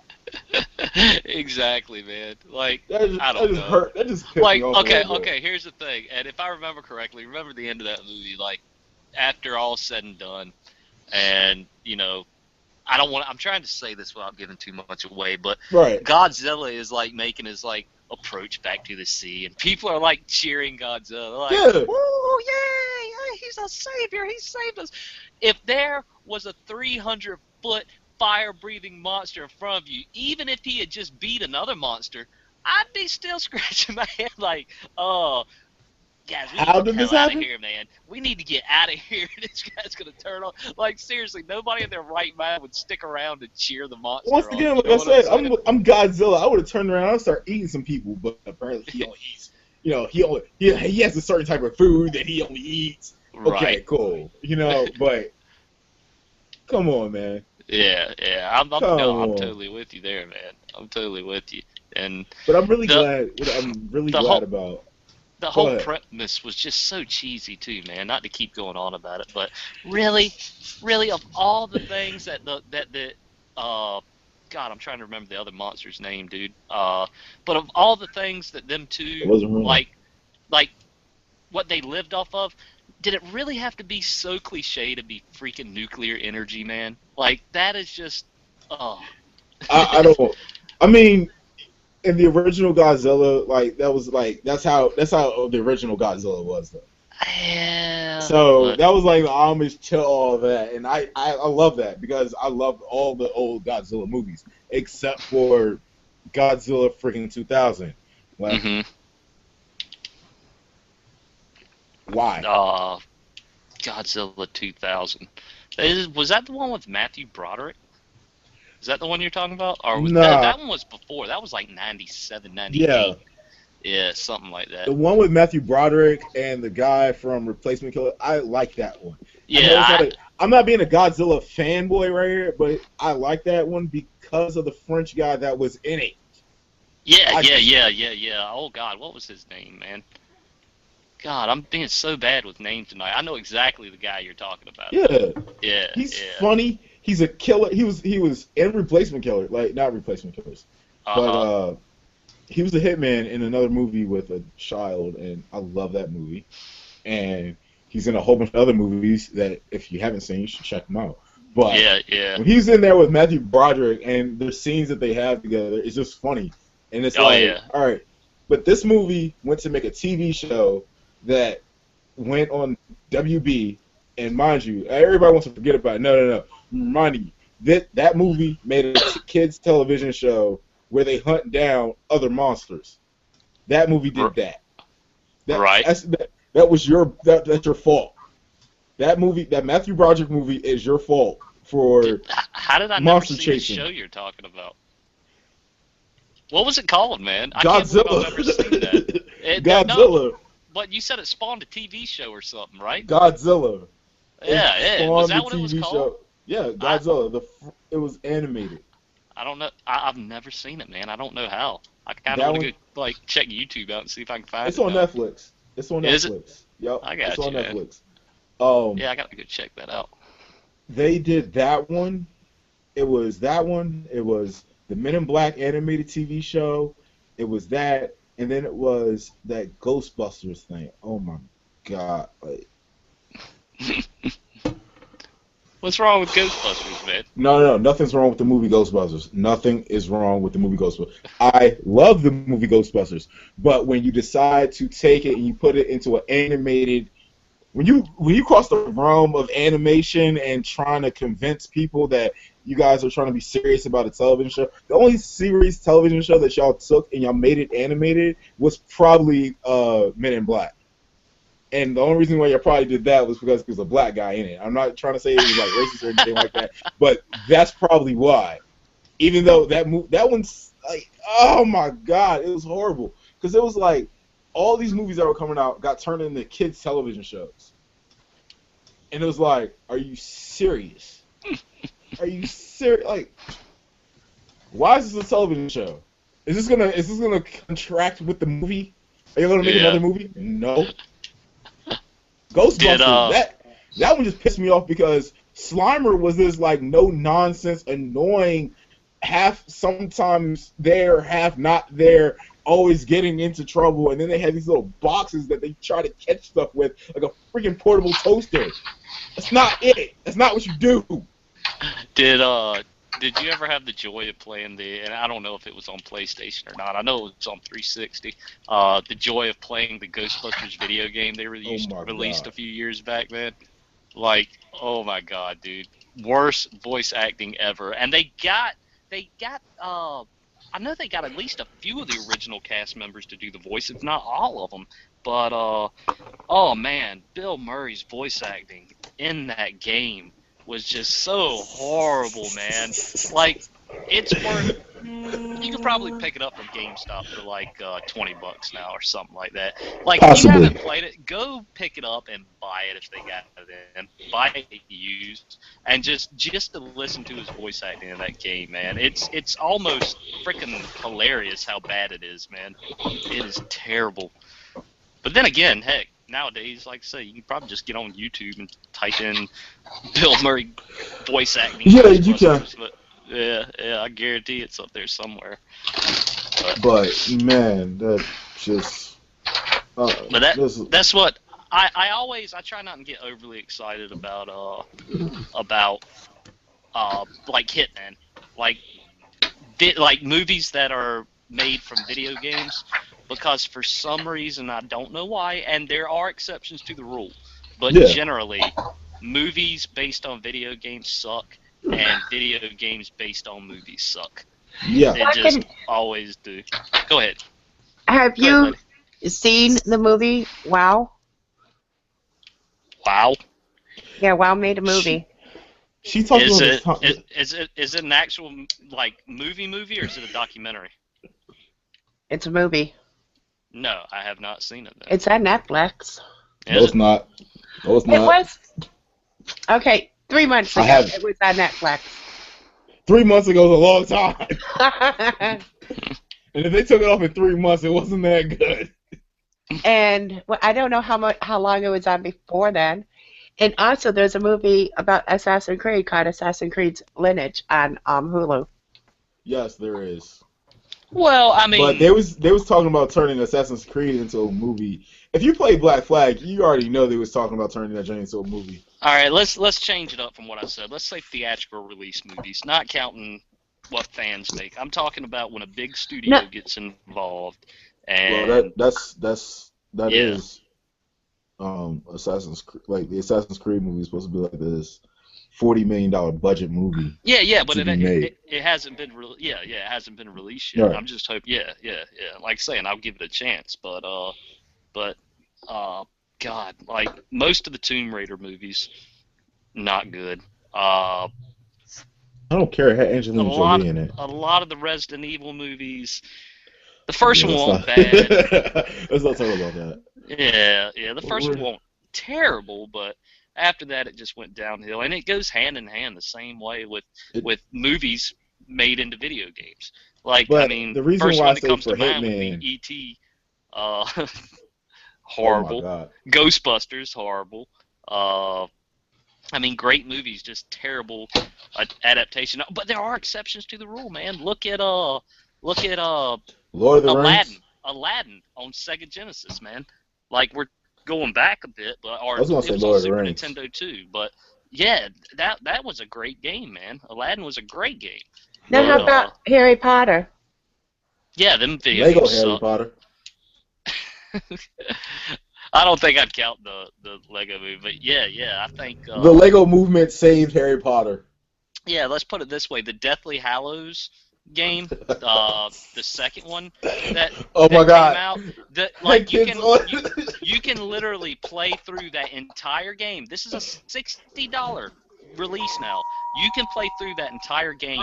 Exactly, man. Like, I don't know. Hurt. That just pissed like, me off okay, here's the thing. And if I remember correctly, remember the end of that movie, like, after all said and done, and, you know, I'm trying to say this without giving too much away, but Godzilla is, like, making his, like, approach back to the sea, and people are, like, cheering Godzilla. They're like, oh, yay, he's a savior, he saved us. If there was a 300-foot fire-breathing monster in front of you, even if he had just beat another monster, I'd be still scratching my head like, oh, guys, we need to get out of here, man. We need to get out of here. This guy's going to turn on. Like, seriously, nobody in their right mind would stick around and cheer the monster Once again, like I said, I'm Godzilla. I would have turned around and started eating some people, but apparently he only eats, you know, he has a certain type of food that he only eats. Okay, right. Cool. You know, but come on, man. Yeah. I'm totally with you there, man. I'm totally with you. But I'm really glad. I'm really glad about. The whole premise was just so cheesy too, man. Not to keep going on about it, but really, of all the things that God, I'm trying to remember the other monster's name, dude. But of all the things that them two like what they lived off of, did it really have to be so cliche to be freaking nuclear energy, man? Like that is just, I don't. I mean, in the original Godzilla, that's how the original Godzilla was, though. Yeah. So that was like the homage to all of that, and I love that because I loved all the old Godzilla movies except for Godzilla freaking 2000. Like, why? Godzilla 2000. Was that the one with Matthew Broderick? Is that the one you're talking about? Or was that one was before? That was like 97, 98. Yeah, something like that. The one with Matthew Broderick and the guy from Replacement Killer, I like that one. Yeah. I'm not being a Godzilla fanboy right here, but I like that one because of the French guy that was in it. Yeah. Oh, God, what was his name, man? God, I'm being so bad with names tonight. I know exactly the guy you're talking about. Yeah. He's funny. He's a killer. He was in Replacement Killer, like not Replacement Killers, but he was a hitman in another movie with a child, and I love that movie. And he's in a whole bunch of other movies that if you haven't seen, you should check them out. But when he's in there with Matthew Broderick, and the scenes that they have together, it's just funny. And it's all right, But this movie went to make a TV show that went on WB, and mind you, everybody wants to forget about it. No. Remind you, that movie made a kids television show where they hunt down other monsters. That movie did that. Right. That's your fault. That movie, that Matthew Broderick movie, is your fault for How did I never monster see chasing. the show you're talking about? What was it called, man? I Godzilla. can't believe I've never seen that. Godzilla. No, but you said it spawned a TV show or something, right? Godzilla. Yeah. Was that what it was called? Show. Yeah, Godzilla. It was animated. I don't know. I've never seen it, man. I don't know how. I kind of want to go check YouTube out and see if I can find it. It's on Netflix. It's on Netflix. Is it? Yep. I got it's on man. Netflix. Yeah, I gotta go check that out. They did that one. It was that one. It was the Men in Black animated TV show. It was that, and then it was that Ghostbusters thing. Oh my god! What's wrong with Ghostbusters, man? No, nothing's wrong with the movie Ghostbusters. Nothing is wrong with the movie Ghostbusters. I love the movie Ghostbusters, but when you decide to take it and you put it into an animated, when you cross the realm of animation and trying to convince people that you guys are trying to be serious about a television show, the only serious television show that y'all took and y'all made it animated was probably Men in Black. And the only reason why you probably did that was because there's a black guy in it. I'm not trying to say it was like racist or anything like that, but that's probably why. Even though that one's like, oh my god, it was horrible because it was like all these movies that were coming out got turned into kids television shows, and it was like, are you serious? Are you serious? Like, why is this a television show? Is this gonna contract with the movie? Are you gonna make another movie? No. Ghostbusters, that one just pissed me off because Slimer was this like no nonsense, annoying, half sometimes there, half not there, always getting into trouble, and then they had these little boxes that they try to catch stuff with, like a freaking portable toaster. That's not it. That's not what you do. Did you ever have the joy of playing and I don't know if it was on PlayStation or not, I know it was on 360, the joy of playing the Ghostbusters video game they released a few years back, man? Like, oh my god, dude. Worst voice acting ever. And they got I know they got at least a few of the original cast members to do the voice, if not all of them. But, oh man, Bill Murray's voice acting in that game was just so horrible, man. Like, it's worth. You could probably pick it up from GameStop for like $20 now or something like that. Like, if you haven't played it, go pick it up and buy it if they got it in. Buy it used, and just to listen to his voice acting in that game, man. It's almost freaking hilarious how bad it is, man. It is terrible. But then again, heck, nowadays, like I say, you can probably just get on YouTube and type in Bill Murray voice acting. Yeah, you can. But, yeah, I guarantee it's up there somewhere. But man, that just. But that's what I try not to get overly excited about like Hitman, like movies that are made from video games. Because for some reason, I don't know why, and there are exceptions to the rule, but generally, movies based on video games suck, and video games based on movies suck. Yeah. They just always do. Go ahead. Have you seen the movie WoW? WoW? Yeah, WoW made a movie. She talking Is about it an actual like movie, or is it a documentary? It's a movie. No, I have not seen it. Then. It's on Netflix. No, it's not. No, it's not. It was. Okay, 3 months ago it was on Netflix. 3 months ago was a long time. And if they took it off in 3 months, it wasn't that good. And I don't know how long it was on before then. And also, there's a movie about Assassin's Creed called Assassin's Creed's Lineage on Hulu. Yes, there is. Well, I mean, but they was talking about turning Assassin's Creed into a movie. If you play Black Flag, you already know they was talking about turning that joint into a movie. All right, let's change it up from what I said. Let's say theatrical release movies, not counting what fans make. I'm talking about when a big studio gets involved Well, And that yeah, is Assassin's like the Assassin's Creed movie is supposed to be like this $40 million budget movie yeah, but to be made. it hasn't been it hasn't been released All yet. right. I'm just hoping, yeah. Like saying, I'll give it a chance, but uh, God, like most of the Tomb Raider movies, not good. I don't care. It had A Angelina lot, Jolie in it. a lot of the Resident Evil movies. The first Yeah, one let's wasn't not bad. let's not talk about that. Yeah. The first one We're- wasn't terrible, but after that, it just went downhill. And it goes hand in hand the same way It, with movies made into video games. Like, I but mean, the reason first why I one that say comes to for mind would be Hitman, E.T. Uh, oh my horrible. God, Ghostbusters, horrible. I mean, great movies, just terrible adaptation. But there are exceptions to the rule, man. Look at Lord of the Aladdin. Rings. Aladdin on Sega Genesis, man. Like we're going back a bit, but I or was gonna it say was on Lord of the Super Rings. Nintendo too. But yeah, that was a great game, man. Aladdin was a great game. Now, Oh how But yeah, about Harry Potter? yeah, them video Lego games Harry suck. Potter. I don't think I'd count the Lego movie, but yeah, I think The Lego movement saved Harry Potter. yeah, let's put it this way: the Deathly Hallows game, the second one Oh my that came God, out, that that like kid's on. you can literally play through that entire game. This is a $60 release now. You can play through that entire game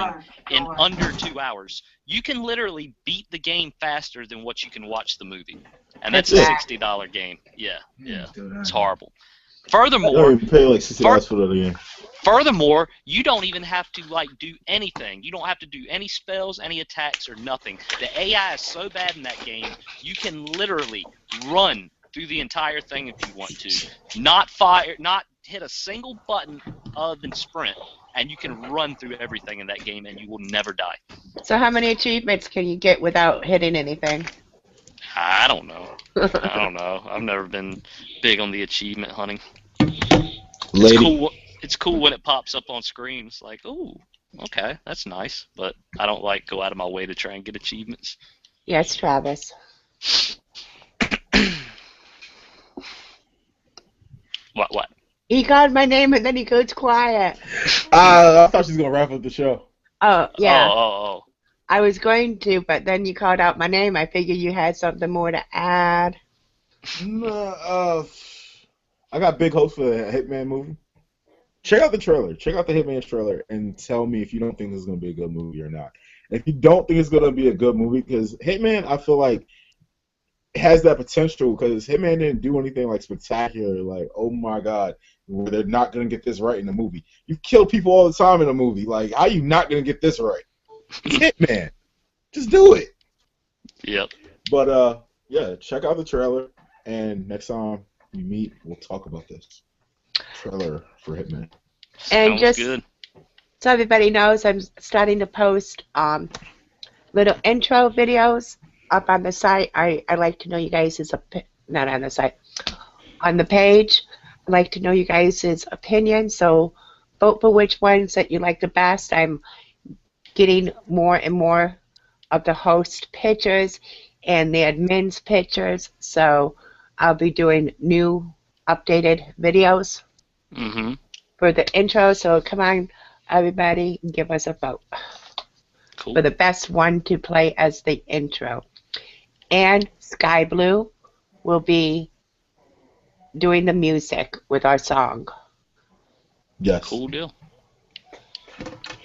in under 2 hours. You can literally beat the game faster than what you can watch the movie, and that's It's a Yeah. bad. $60 game. Yeah, Hmm. it's horrible. You don't Furthermore, even pay like fur, $60 for that again. Furthermore, you don't even have to like do anything. You don't have to do any spells, any attacks, or nothing. The AI is so bad in that game, you can literally run through the entire thing if you want to. Not fire, not hit a single button other than sprint, and you can run through everything in that game, and you will never die. So, how many achievements can you get without hitting anything? I don't know. I don't know. I've never been big on the achievement hunting. It's Lady, cool. It's cool when it pops up on screen. It's like, ooh, okay, that's nice. But I don't like go out of my way to try and get achievements. Yes, Travis. What? He called my name and then he goes quiet. I thought she was gonna wrap up the show. Oh, yeah. Oh. I was going to, but then you called out my name. I figured you had something more to add. No, I got big hopes for the Hitman movie. Check out the trailer. Check out the Hitman trailer and tell me if you don't think this is gonna be a good movie or not. If you don't think it's gonna be a good movie, because Hitman, I feel like has that potential because Hitman didn't do anything like spectacular, like oh my God, where they're not gonna get this right in the movie. You kill people all the time in a movie. Like how you not gonna get this right? It's Hitman. Just do it. Yep. But yeah, check out the trailer, and next time we meet, we'll talk about this trailer for Hitman. And Sounds just good. so everybody knows, I'm starting to post little intro videos up on the site. I like to know you guys' not on the site, on the page. I like to know you guys' opinions. So vote for which ones that you like the best. I'm getting more and more of the host pictures and the admin's pictures. So I'll be doing new updated videos Mm-hmm. for the intro. So come on, everybody, give us a vote Cool. for the best one to play as the intro. And Sky Blue will be doing the music with our song. Yes. Cool deal.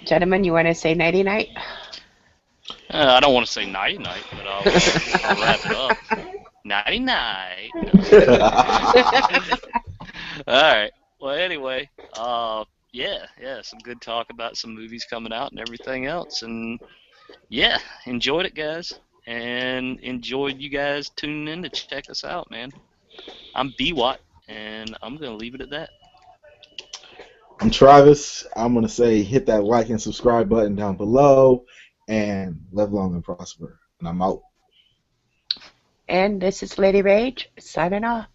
Gentlemen, you want to say nighty night? I don't want to say nighty night, but I'll wrap it up. Nighty night. All right. Well, anyway, yeah, some good talk about some movies coming out and everything else, and yeah, enjoyed it, guys, and enjoyed you guys tuning in to check us out, man. I'm BWatt, and I'm gonna leave it at that. I'm Travis. I'm gonna say hit that like and subscribe button down below, and live long and prosper. And I'm out. And this is Lady Rage signing off.